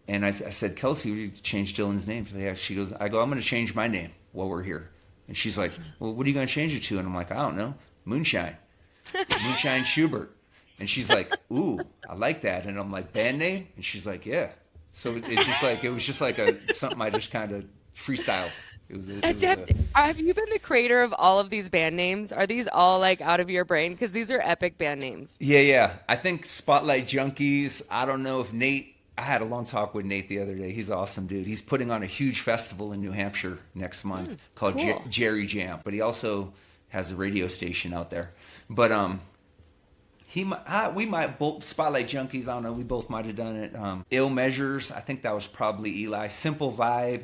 and I said, "Kelsey, we change Dylan's name." She goes, "I'm going to change my name while we're here." And she's like, "Well, what are you going to change it to?" And I'm like, "I don't know, Moonshine." Moonshine Schubert. And she's like, "Ooh, I like that." And I'm like, "Band name?" And she's like, "Yeah." So it was just like something I just kind of freestyled. Have you been the creator of all of these band names? Are these all like out of your brain? Because these are epic band names. Yeah. I think Spotlight Junkies. I don't know if Nate. I had a long talk with Nate the other day. He's an awesome dude. He's putting on a huge festival in New Hampshire next month called Jerry Jam. But he also has a radio station out there. But we might both, Spotlight Junkies, I don't know, we both might have done it. Ill Measures, I think that was probably Eli. Simple Vibe,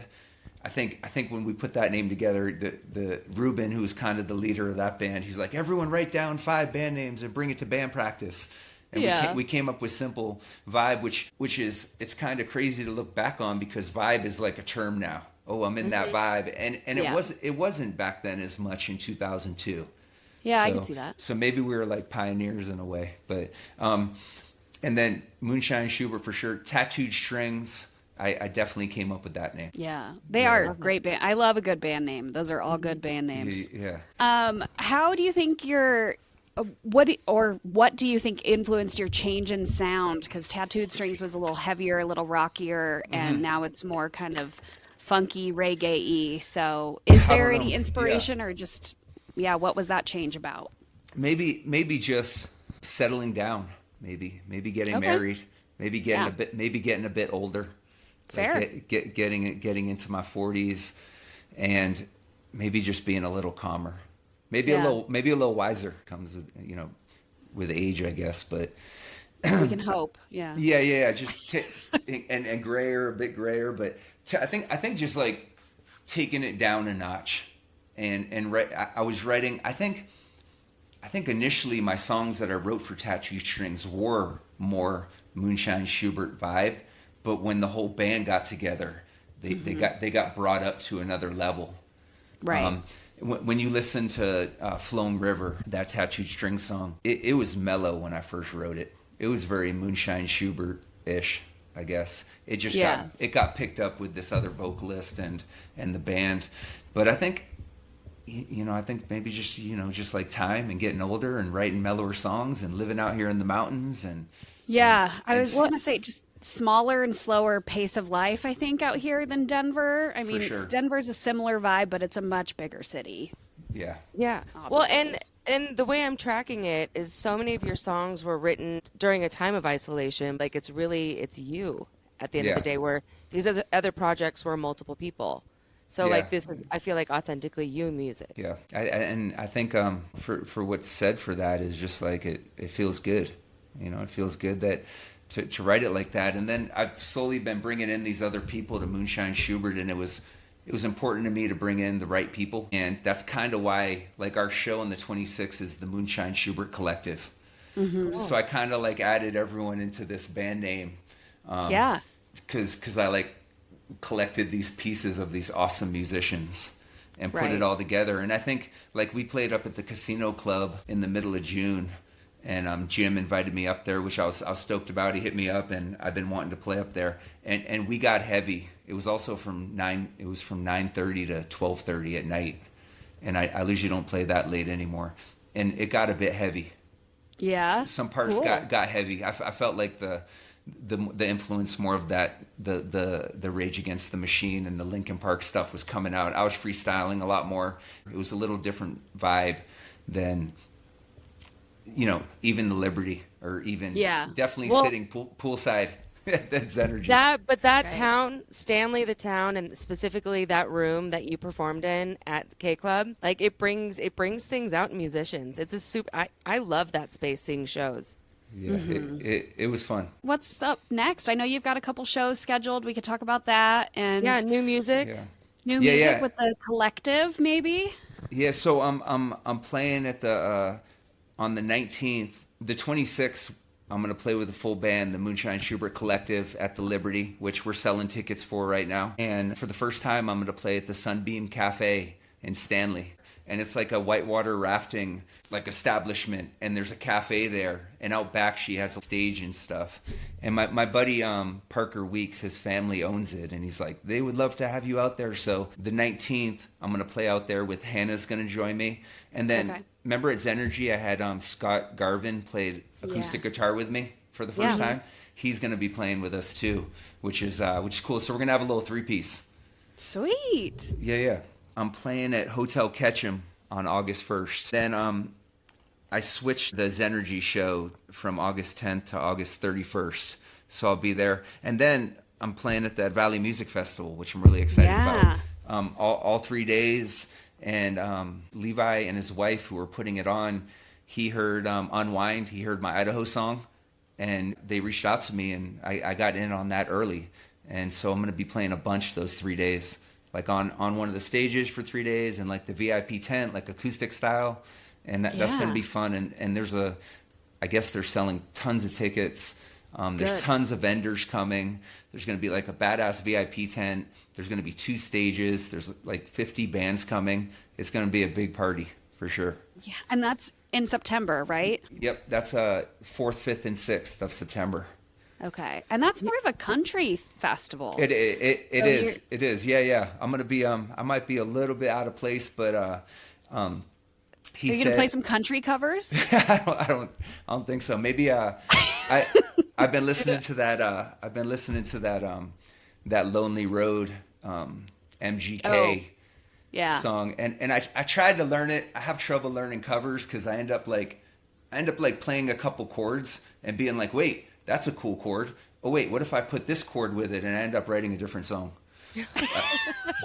I think when we put that name together, the Ruben, who was kind of the leader of that band, he's like, "Everyone write down 5 band names and bring it to band practice." And we came up with Simple Vibe, which is, it's kind of crazy to look back on, because vibe is like a term now. Oh, I'm in that vibe. And it wasn't back then as much in 2002. Yeah, so, I can see that. So maybe we were like pioneers in a way. But and then Moonshine Schubert for sure. Tattooed Strings, I definitely came up with that name. Yeah, they are great band. I love a good band name. Those are all good band names. Yeah. How do you think what do you think influenced your change in sound? Because Tattooed Strings was a little heavier, a little rockier, and now it's more kind of funky reggae-y. So is there any inspiration or just... Yeah, what was that change about? Maybe just settling down. Maybe getting married. Maybe getting a bit older. Fair. Like getting into my 40s, and maybe just being a little calmer. Maybe a little wiser comes with age, I guess. But we can hope. Yeah. Yeah. Just and grayer, a bit grayer, but I think just like taking it down a notch. And I was writing, I think initially my songs that I wrote for Tattooed Strings were more Moonshine Schubert vibe, but when the whole band got together, they got brought up to another level. Right. When you listen to Flowing River, that Tattooed Strings song, it was mellow when I first wrote it. It was very Moonshine Schubert-ish, I guess. It just got picked up with this other vocalist and the band. But I think maybe just like time and getting older and writing mellower songs and living out here in the mountains I was going to say, just smaller and slower pace of life, I think, out here than Denver. I mean, sure. Denver's a similar vibe, but it's a much bigger city. Yeah. Yeah. Well, and the way I'm tracking it is so many of your songs were written during a time of isolation. Like it's you at the end of the day, where these other projects were multiple people. So like this, I feel like authentically you music. Yeah. I think for what's said for that is just like it feels good. You know, it feels good that to write it like that. And then I've slowly been bringing in these other people to Moonshine Schubert, and it was important to me to bring in the right people. And that's kind of why, like, our show on the 26th is the Moonshine Schubert Collective. Mm-hmm. So I kind of like added everyone into this band name. Because I like collected these pieces of these awesome musicians and put it all together. And I think, like, we played up at the Casino Club in the middle of June. And Jim invited me up there, which I was stoked about. He hit me up, and I've been wanting to play up there. And we got heavy. It was also from 9:30 to 12:30 at night, and I usually don't play that late anymore. And it got a bit heavy. Yeah, some parts got heavy. I felt like the influence more of that the Rage Against the Machine and the Linkin Park stuff was coming out. I was freestyling a lot more. It was a little different vibe than, you know, even the Liberty, or even definitely sitting poolside. That's energy. That town, Stanley, the town, and specifically that room that you performed in at K Club, like it brings things out in musicians. It's a super. I love that space, seeing shows. Yeah, it was fun. What's up next? I know you've got a couple shows scheduled. We could talk about that. And new music. Yeah. New music with the collective, maybe. Yeah, so I'm playing at the on the 19th, the 26th. I'm going to play with a full band, the Moonshine Schubert Collective at the Liberty, which we're selling tickets for right now. And for the first time, I'm going to play at the Sunbeam Cafe in Stanley. And it's like a whitewater rafting like establishment, and there's a cafe there. And out back, she has a stage and stuff. And my buddy Parker Weeks, his family owns it, and he's like, they would love to have you out there. So the 19th, I'm going to play out there with Hannah's going to join me. And then remember at Zenergy, I had Scott Garvin played acoustic guitar with me for the first time. He's going to be playing with us too, which is cool. So we're going to have a little 3-piece. Sweet. Yeah. I'm playing at Hotel Ketchum on August 1st. Then I switched the Zenergy show from August 10th to August 31st. So I'll be there. And then I'm playing at the Valley Music Festival, which I'm really excited about. All 3 days. And Levi and his wife, who were putting it on, he heard Unwind. He heard my Idaho song. And they reached out to me, and I got in on that early. And so I'm going to be playing a bunch those 3 days. Like on one of the stages for 3 days, and like the VIP tent, like acoustic style. And that's going to be fun. And I guess they're selling tons of tickets. There's tons of vendors coming. There's going to be like a badass VIP tent. There's going to be 2 stages. There's like 50 bands coming. It's going to be a big party for sure. Yeah, and that's in September, right? Yep, that's 4th, 5th, and 6th of September. Okay, and that's more of a country festival. It is. It is. Yeah. I'm gonna be. I might be a little bit out of place, but Are you gonna play some country covers? I don't think so. Maybe I've been listening to that. That Lonely Road MGK song, and I tried to learn it. I have trouble learning covers because I end up playing a couple chords and being like, wait, that's a cool chord. Oh wait, what if I put this chord with it, and I end up writing a different song?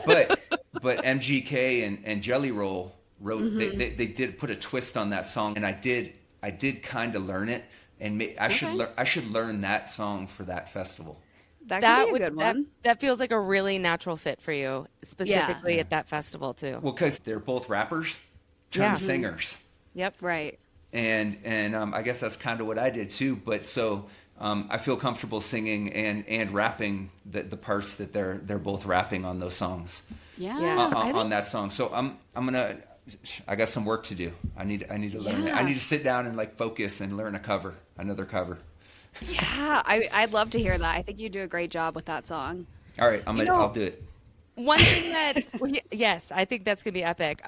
But MGK and Jelly Roll wrote. They did put a twist on that song, and I did kind of learn it, and I should learn that song for that festival. That would be a good one. That feels like a really natural fit for you, specifically at that festival too. Well, because they're both rappers turned singers. Yep. Right. And I guess that's kind of what I did too. But so I feel comfortable singing and rapping the parts that they're both rapping on those songs. On that song. So I got some work to do. I need to learn it. I need to sit down and like focus and learn another cover. Yeah, I'd love to hear that. I think you do a great job with that song. All right, I'll do it. One thing that, yes, I think that's going to be epic.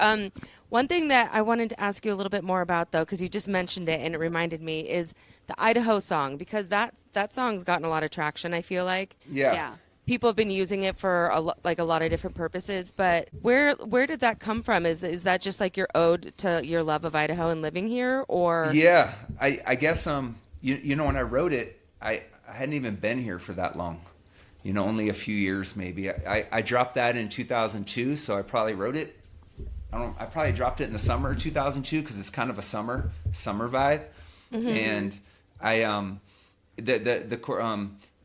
One thing that I wanted to ask you a little bit more about, though, because you just mentioned it and it reminded me, is the Idaho song, because that song's gotten a lot of traction, I feel like. Yeah. People have been using it for like a lot of different purposes, but where did that come from? Is that just like your ode to your love of Idaho and living here, or? Yeah, I guess you know, when I wrote it, I hadn't even been here for that long. You know, only a few years maybe. I dropped that in 2002, so I probably wrote it. I probably dropped it in the summer of 2002 because it's kind of a summer vibe. Mm-hmm. And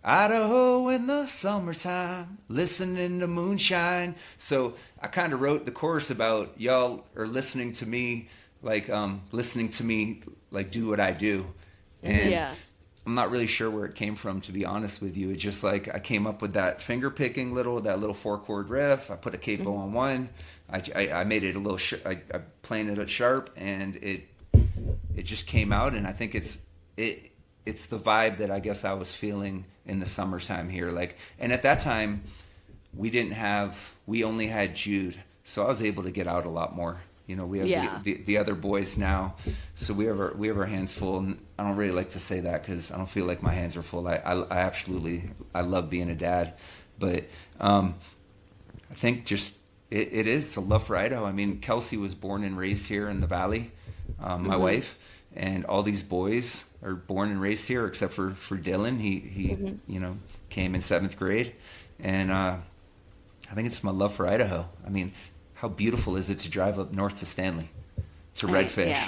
Idaho in the summertime, listening to moonshine. So I kind of wrote the chorus about y'all are listening to me like do what I do. And I'm not really sure where it came from, to be honest with you. It's just like I came up with that finger picking that little 4-chord riff. I put a capo on one. I made it a little I playing it at sharp, and it just came out. And I think it's the vibe that I guess I was feeling in the summertime here. Like, and at that time we only had Jude, so I was able to get out a lot more. You know, we have the other boys now, so we have our hands full. And I don't really like to say that because I don't feel like my hands are full. I absolutely love being a dad, but I think just it's a love for Idaho. I mean, Kelsey was born and raised here in the Valley, my wife, and all these boys are born and raised here except for Dylan. He you know, came in 7th grade, and I think it's my love for Idaho. I mean, how beautiful is it to drive up north to Stanley, to Redfish? Yeah.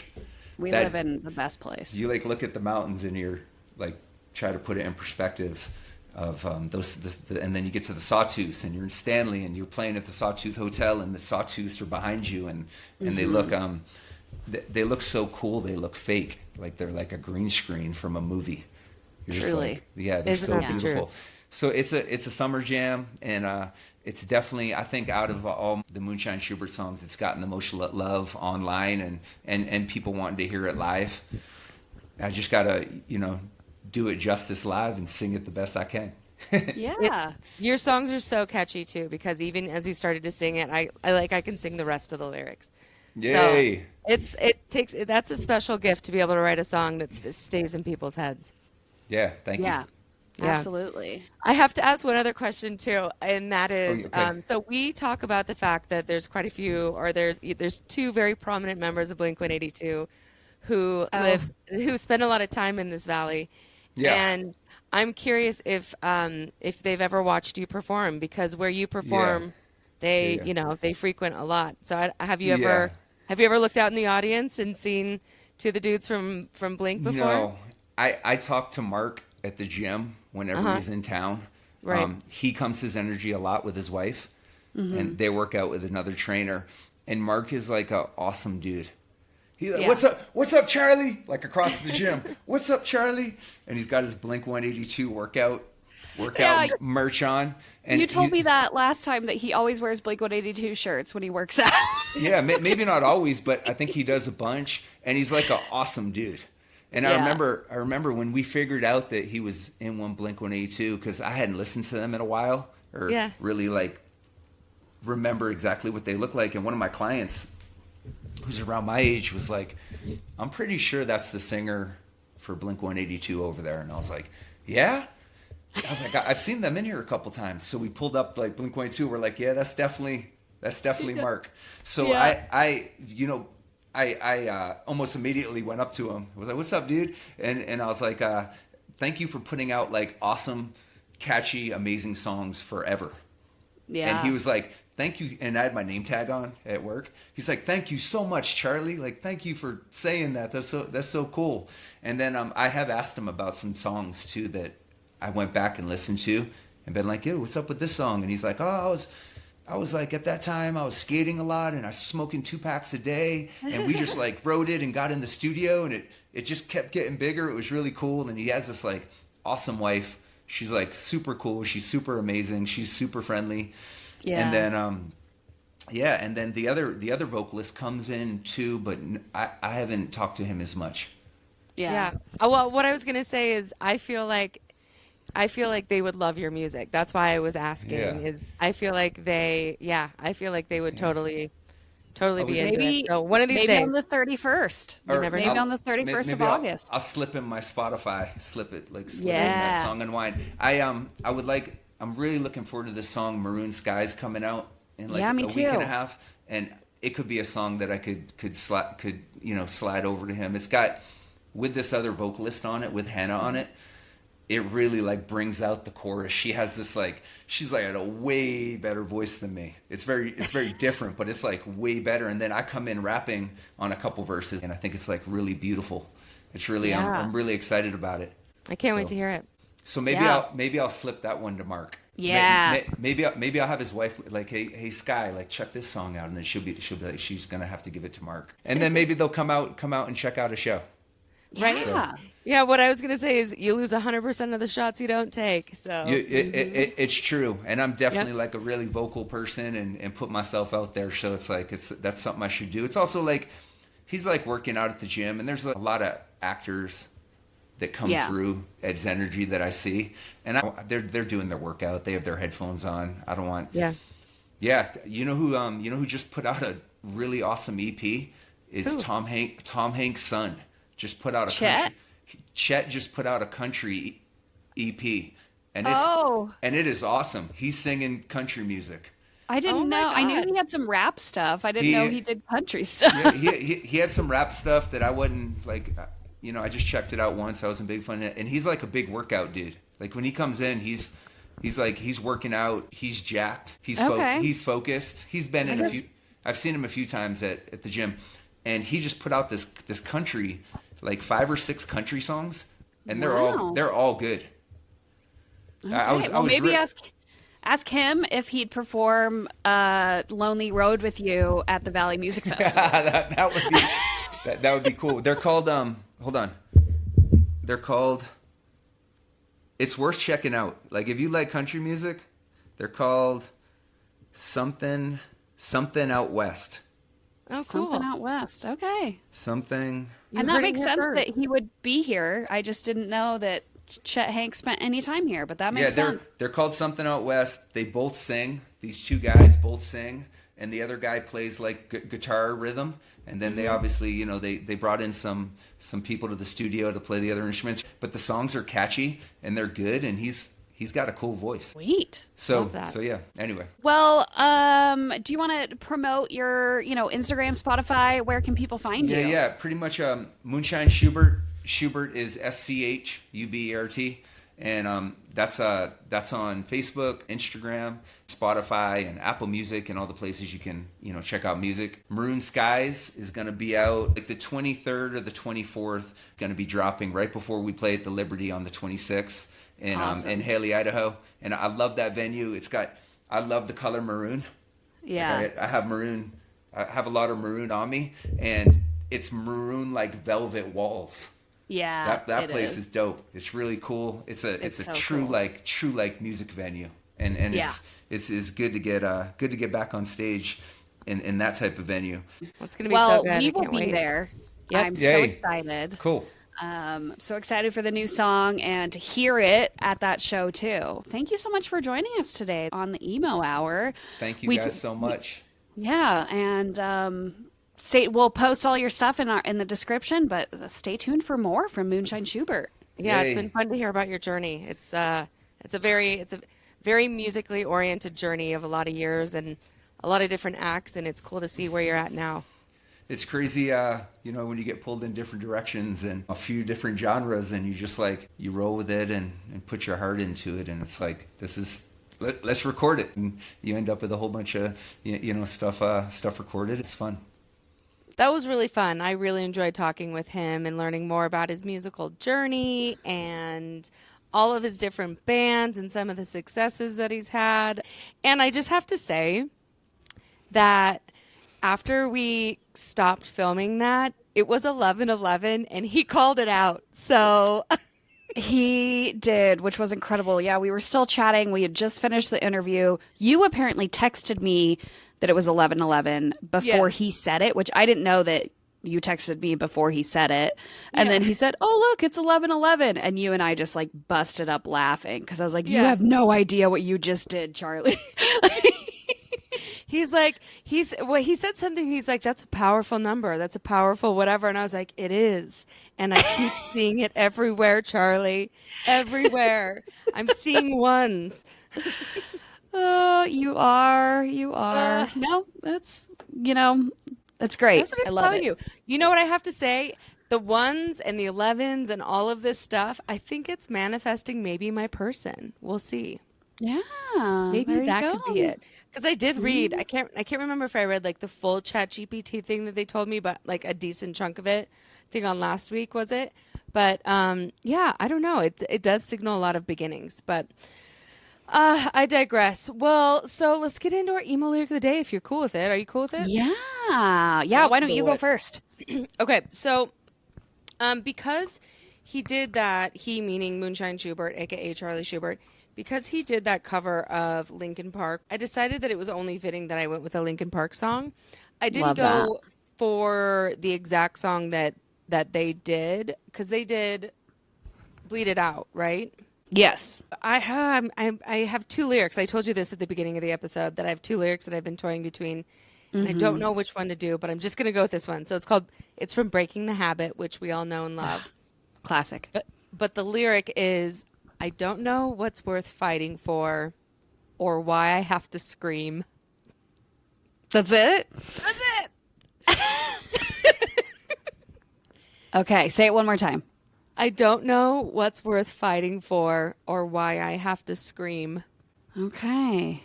We live in the best place. You like look at the mountains and you're like try to put it in perspective of and then you get to the Sawtooths and you're in Stanley and you're playing at the Sawtooth Hotel and the Sawtooths are behind you and they look so cool. They look fake, like they're like a green screen from a movie. You're Truly, like, yeah, they're Isn't so that beautiful. So it's a summer jam, and it's definitely, I think, out of all the Moonshine Schubert songs, it's gotten the most love online and people wanting to hear it live. I just gotta, you know, do it justice live and sing it the best I can. Yeah. Your songs are so catchy too, because even as you started to sing it, I can sing the rest of the lyrics. Yay! So that's a special gift to be able to write a song that stays in people's heads. Yeah, thank you. Yeah. Absolutely. I have to ask one other question too, and that is, okay. so we talk about the fact that there's quite a few, or there's 2 very prominent members of Blink-182 who spend a lot of time in this valley. Yeah. And I'm curious if they've ever watched you perform, because where you perform, they you know, they frequent a lot. So have you ever looked out in the audience and seen 2 of the dudes from Blink before? No, I talk to Mark at the gym whenever he's in town. Right. He comes his energy a lot with his wife, and they work out with another trainer. And Mark is like an awesome dude. He's like, what's up, Charlie? Like across the gym. What's up, Charlie? And he's got his Blink-182 workout merch on. And you told me that last time, that he always wears Blink-182 shirts when he works out. Yeah, maybe not always, but I think he does a bunch. And he's like an awesome dude. And I remember when we figured out that he was in one Blink-182, because I hadn't listened to them in a while, or really like remember exactly what they look like. And one of my clients, who's around my age, was like, I'm pretty sure that's the singer for Blink-182 over there. And I was like, yeah? I was like, I've seen them in here a couple times. So we pulled up like Blink-182. We're like, yeah, that's definitely Mark. So I almost immediately went up to him. I was like, what's up, dude? And I was like, thank you for putting out like awesome, catchy, amazing songs forever. Yeah. And he was like, thank you. And I had my name tag on at work. He's like, thank you so much, Charlie. Like, thank you for saying that. That's so cool. And then I have asked him about some songs too that I went back and listened to and been like, yo, what's up with this song? And he's like, oh, I was like, at that time, I was skating a lot and I was smoking 2 packs a day. And we just like wrote it and got in the studio, and it just kept getting bigger. It was really cool. And he has this like awesome wife. She's like super cool. She's super amazing. She's super friendly. Yeah. And then, and then the other vocalist comes in too, but I haven't talked to him as much. Yeah. Well, what I was going to say is I feel like I feel like they would love your music. That's why I was asking. Yeah. I feel like they would totally be into Maybe it. So one of these maybe on days. the 31st. Or Maybe on the 31st of maybe August. I'll slip in my Spotify, slip in Yeah. that song and wine. I'm really looking forward to this song Maroon Skies coming out in like Yeah, me a week too. and a half, and it could be a song that I could slide over to him. It's got, with this other vocalist on it, with Hannah on it. It really like brings out the chorus. She has this she's like at a way better voice than me. It's very different, but it's like way better. And then I come in rapping on a couple verses, and I think it's like really beautiful. It's really I'm really excited about it. I can't wait to hear it. So maybe I'll slip that one to Mark. Yeah. Maybe I'll have his wife like, hey Sky, like check this song out, and then she'll be like, she's gonna have to give it to Mark, and then maybe they'll come out and check out a show. Right? Yeah. Yeah, what I was going to say is you lose 100% of the shots you don't take. So It's true, and I'm definitely like a really vocal person and put myself out there. So it's like that's something I should do. It's also like he's like working out at the gym, and there's a lot of actors that come through Ed's energy that I see, and they're doing their workout. They have their headphones on. I don't want. Yeah. You know who just put out a really awesome EP is Who? Tom Hanks' son. Just put out a Chet? country. Chet just put out a country EP, and it is awesome. He's singing country music. I didn't my know. I knew God. he had some rap stuff. I didn't know he did country stuff. Yeah, he had some rap stuff that I wouldn't like. I just checked it out once. I wasn't big fan of it, and he's like a big workout dude. Like when he comes in, he's working out. He's jacked. He's focused. He's been in a few. I've seen him a few times at the gym, and he just put out this country. Like 5 or 6 country songs, and they're all good. Okay. Maybe ask him if he'd perform "Lonely Road" with you at the Valley Music Festival. that would be cool. They're called hold on. They're called. It's worth checking out. Like if you like country music, they're called something out west. Oh, cool. Something out west. Okay. Something. And that makes sense that he would be here. I just didn't know that Chet Hanks spent any time here, but that makes sense. They're called Something Out West. They both sing. These two guys both sing, and the other guy plays like guitar rhythm. And then they obviously, they brought in some people to the studio to play the other instruments. But the songs are catchy and they're good, and he's got a cool voice. Sweet. So yeah. Anyway. Well, do you want to promote your, Instagram, Spotify? Where can people find you? Yeah. Pretty much. Moonshine Schubert. Schubert is Schubert, and that's on Facebook, Instagram, Spotify, and Apple Music, and all the places you can check out music. Maroon Skies is going to be out like the 23rd or the 24th. Going to be dropping right before we play at the Liberty on the 26th. In Haley, Idaho, and I love that venue. I love the color maroon. Yeah, like I have maroon. I have a lot of maroon on me, and it's maroon like velvet walls. Yeah, that place is dope. It's really cool. It's a so true cool. music venue, and it's good to get back on stage in that type of venue. That's gonna be so good. We I will can't be wait. there. Yep. I'm so excited. Cool. So excited for the new song and to hear it at that show too. Thank you so much for joining us today on the Emo Hour. Thank you guys so much. Yeah, and we'll post all your stuff in the description, but stay tuned for more from Moonshine Schubert. Yeah, Yay. it's been fun to hear about your journey. It's a very musically oriented journey of a lot of years and a lot of different acts, and it's cool to see where you're at now. It's crazy, when you get pulled in different directions and a few different genres, and you just you roll with it and put your heart into it, and it's like, let's record it, and you end up with a whole bunch of stuff recorded. It's fun. That was really fun. I really enjoyed talking with him and learning more about his musical journey and all of his different bands and some of the successes that he's had. And I just have to say that after we stopped filming that, it was 11:11 and he called it out. So He did, which was incredible. Yeah, we were still chatting. We had just finished the interview. You apparently texted me that it was 11:11 before he said it, which I didn't know that you texted me before he said it. And then he said, oh, look, it's 11:11. And you and I just like busted up laughing because I was like, you have no idea what you just did, Charlie. He said something. He's like, that's a powerful number. That's a powerful whatever. And I was like, it is. And I keep seeing it everywhere, Charlie. Everywhere. I'm seeing ones. Oh, you are. No, that's great. That's what I'm I love telling it. you. You know what I have to say? The ones and the 11s and all of this stuff, I think it's manifesting maybe my person. We'll see. Yeah. Maybe there that you could be it. Because I did read, I can't remember if I read like the full ChatGPT thing that they told me, but like a decent chunk of it. I think on last week was it. But yeah, I don't know. It does signal a lot of beginnings, but I digress. Well, so let's get into our emo lyric of the day if you're cool with it. Are you cool with it? Yeah. Yeah. Why don't you go first? Okay, so because he did that, he meaning Moonshine Schubert, aka Charlie Schubert, because he did that cover of Linkin Park, I decided that it was only fitting that I went with a Linkin Park song. I didn't go for the exact song that they did, because they did Bleed It Out, right? Yes. I have two lyrics. I told you this at the beginning of the episode, that I have two lyrics that I've been toying between. And I don't know which one to do, but I'm just going to go with this one. So it's from Breaking the Habit, which we all know and love. Classic. But the lyric is, I don't know what's worth fighting for or why I have to scream. That's it? That's it. Okay. Say it one more time. I don't know what's worth fighting for or why I have to scream. Okay.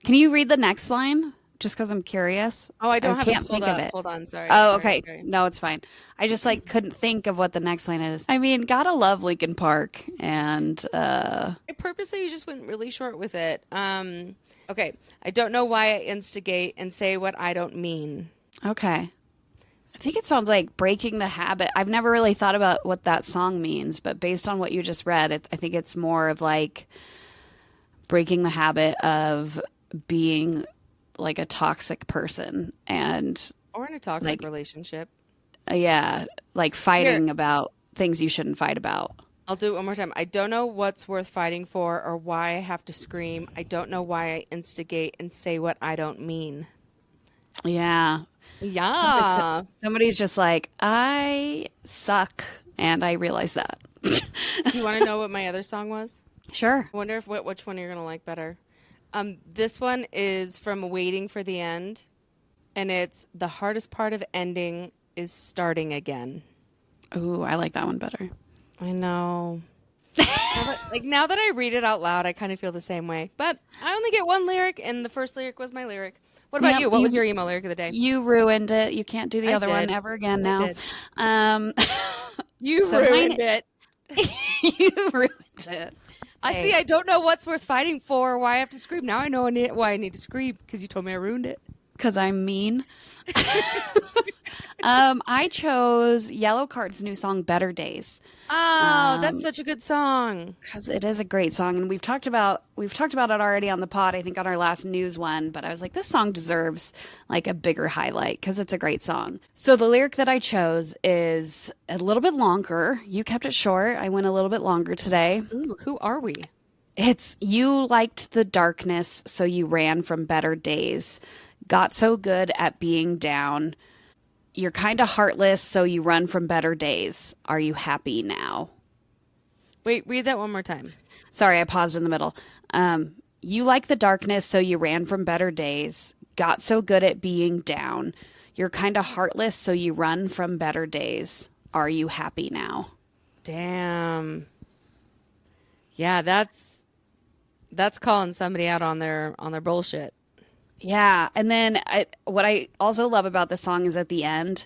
Can you read the next line? Just because I'm curious. Oh, I can't think of it. Hold on, sorry. Oh, Sorry, okay. sorry. No, it's fine. I just couldn't think of what the next line is. I mean, gotta love Linkin Park, and I purposely just went really short with it. Okay. I don't know why I instigate and say what I don't mean. okay. I think it sounds like Breaking the Habit. I've never really thought about what that song means, but based on what you just read, I think it's more of like breaking the habit of being like a toxic person Or in a toxic relationship. Yeah, like fighting about things you shouldn't fight about. I'll do it one more time. I don't know what's worth fighting for or why I have to scream. I don't know why I instigate and say what I don't mean. Yeah. Yeah. Somebody's just like, I suck, and I realize that. Do you want to know what my other song was? Sure. I wonder which one you're going to like better. This one is from Waiting for the End, and it's the hardest part of ending is starting again. Ooh, I like that one better. I know. Now that I read it out loud, I kind of feel the same way. But I only get one lyric, and the first lyric was my lyric. What about you? What was your emo lyric of the day? You ruined it. You can't do the other one ever again now. You ruined it. You ruined it. I don't know what's worth fighting for or why I have to scream. Now I know why I need to scream because you told me I ruined it. Because I'm mean. I chose Yellowcard's new song, Better Days. Oh, that's such a good song. Because it is a great song, and we've talked about it already on the pod, I think on our last news one, but I was like, this song deserves like a bigger highlight because it's a great song. So the lyric that I chose is a little bit longer. You kept it short. I went a little bit longer today. Ooh, who are we? It's, you liked the darkness, so you ran from better days. Got so good at being down. You're kind of heartless, so you run from better days. Are you happy now? Wait, read that one more time. Sorry, I paused in the middle. You like the darkness, so you ran from better days. Got so good at being down. You're kind of heartless, so you run from better days. Are you happy now? Damn. Yeah, that's calling somebody out on their bullshit. Yeah, and then what I also love about the song is at the end,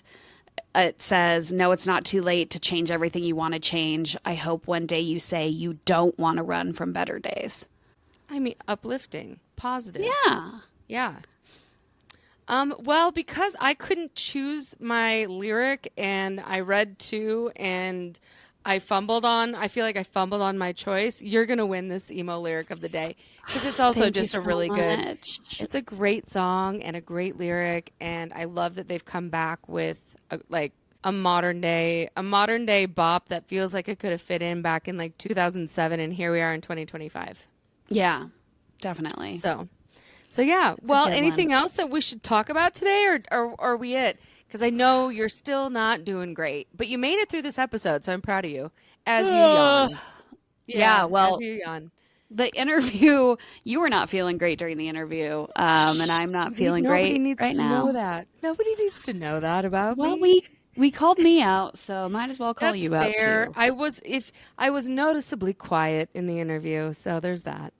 it says, no, it's not too late to change everything you want to change. I hope one day you say you don't want to run from better days. I mean, uplifting, positive. Yeah. Yeah. Well, because I couldn't choose my lyric and I read two and I feel like I fumbled on my choice. You're going to win this emo lyric of the day because it's also Thank just you a so really good, much. it's a great song and a great lyric. And I love that they've come back with a modern day bop that feels like it could have fit in back in like 2007, and here we are in 2025. Yeah, definitely. So yeah. Well, good anything one. else that we should talk about today, or are we it? Because I know you're still not doing great, but you made it through this episode, so I'm proud of you. As you yawn. Yeah, well, as you yawn. the interview, you were not feeling great during the interview, and I'm not feeling great Nobody needs right to now. know that. Nobody needs to know that about Well, me. we called me out, so might as well call That's you fair. out too. I was noticeably quiet in the interview, so there's that.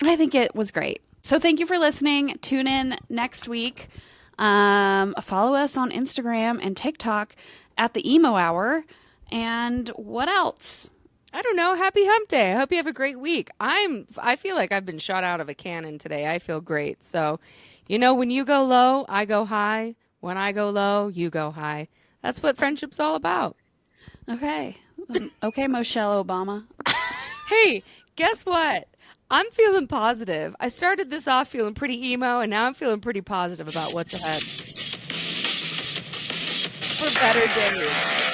I think it was great. So thank you for listening. Tune in next week. Follow us on Instagram and TikTok at the Emo Hour. And what else? I don't know. Happy Hump Day. I hope you have a great week. I feel like I've been shot out of a cannon today. I feel great. So, when you go low, I go high. When I go low, you go high. That's what friendship's all about. Okay. Okay, Michelle Obama. Hey, guess what? I'm feeling positive. I started this off feeling pretty emo, and now I'm feeling pretty positive about what's ahead. For better days.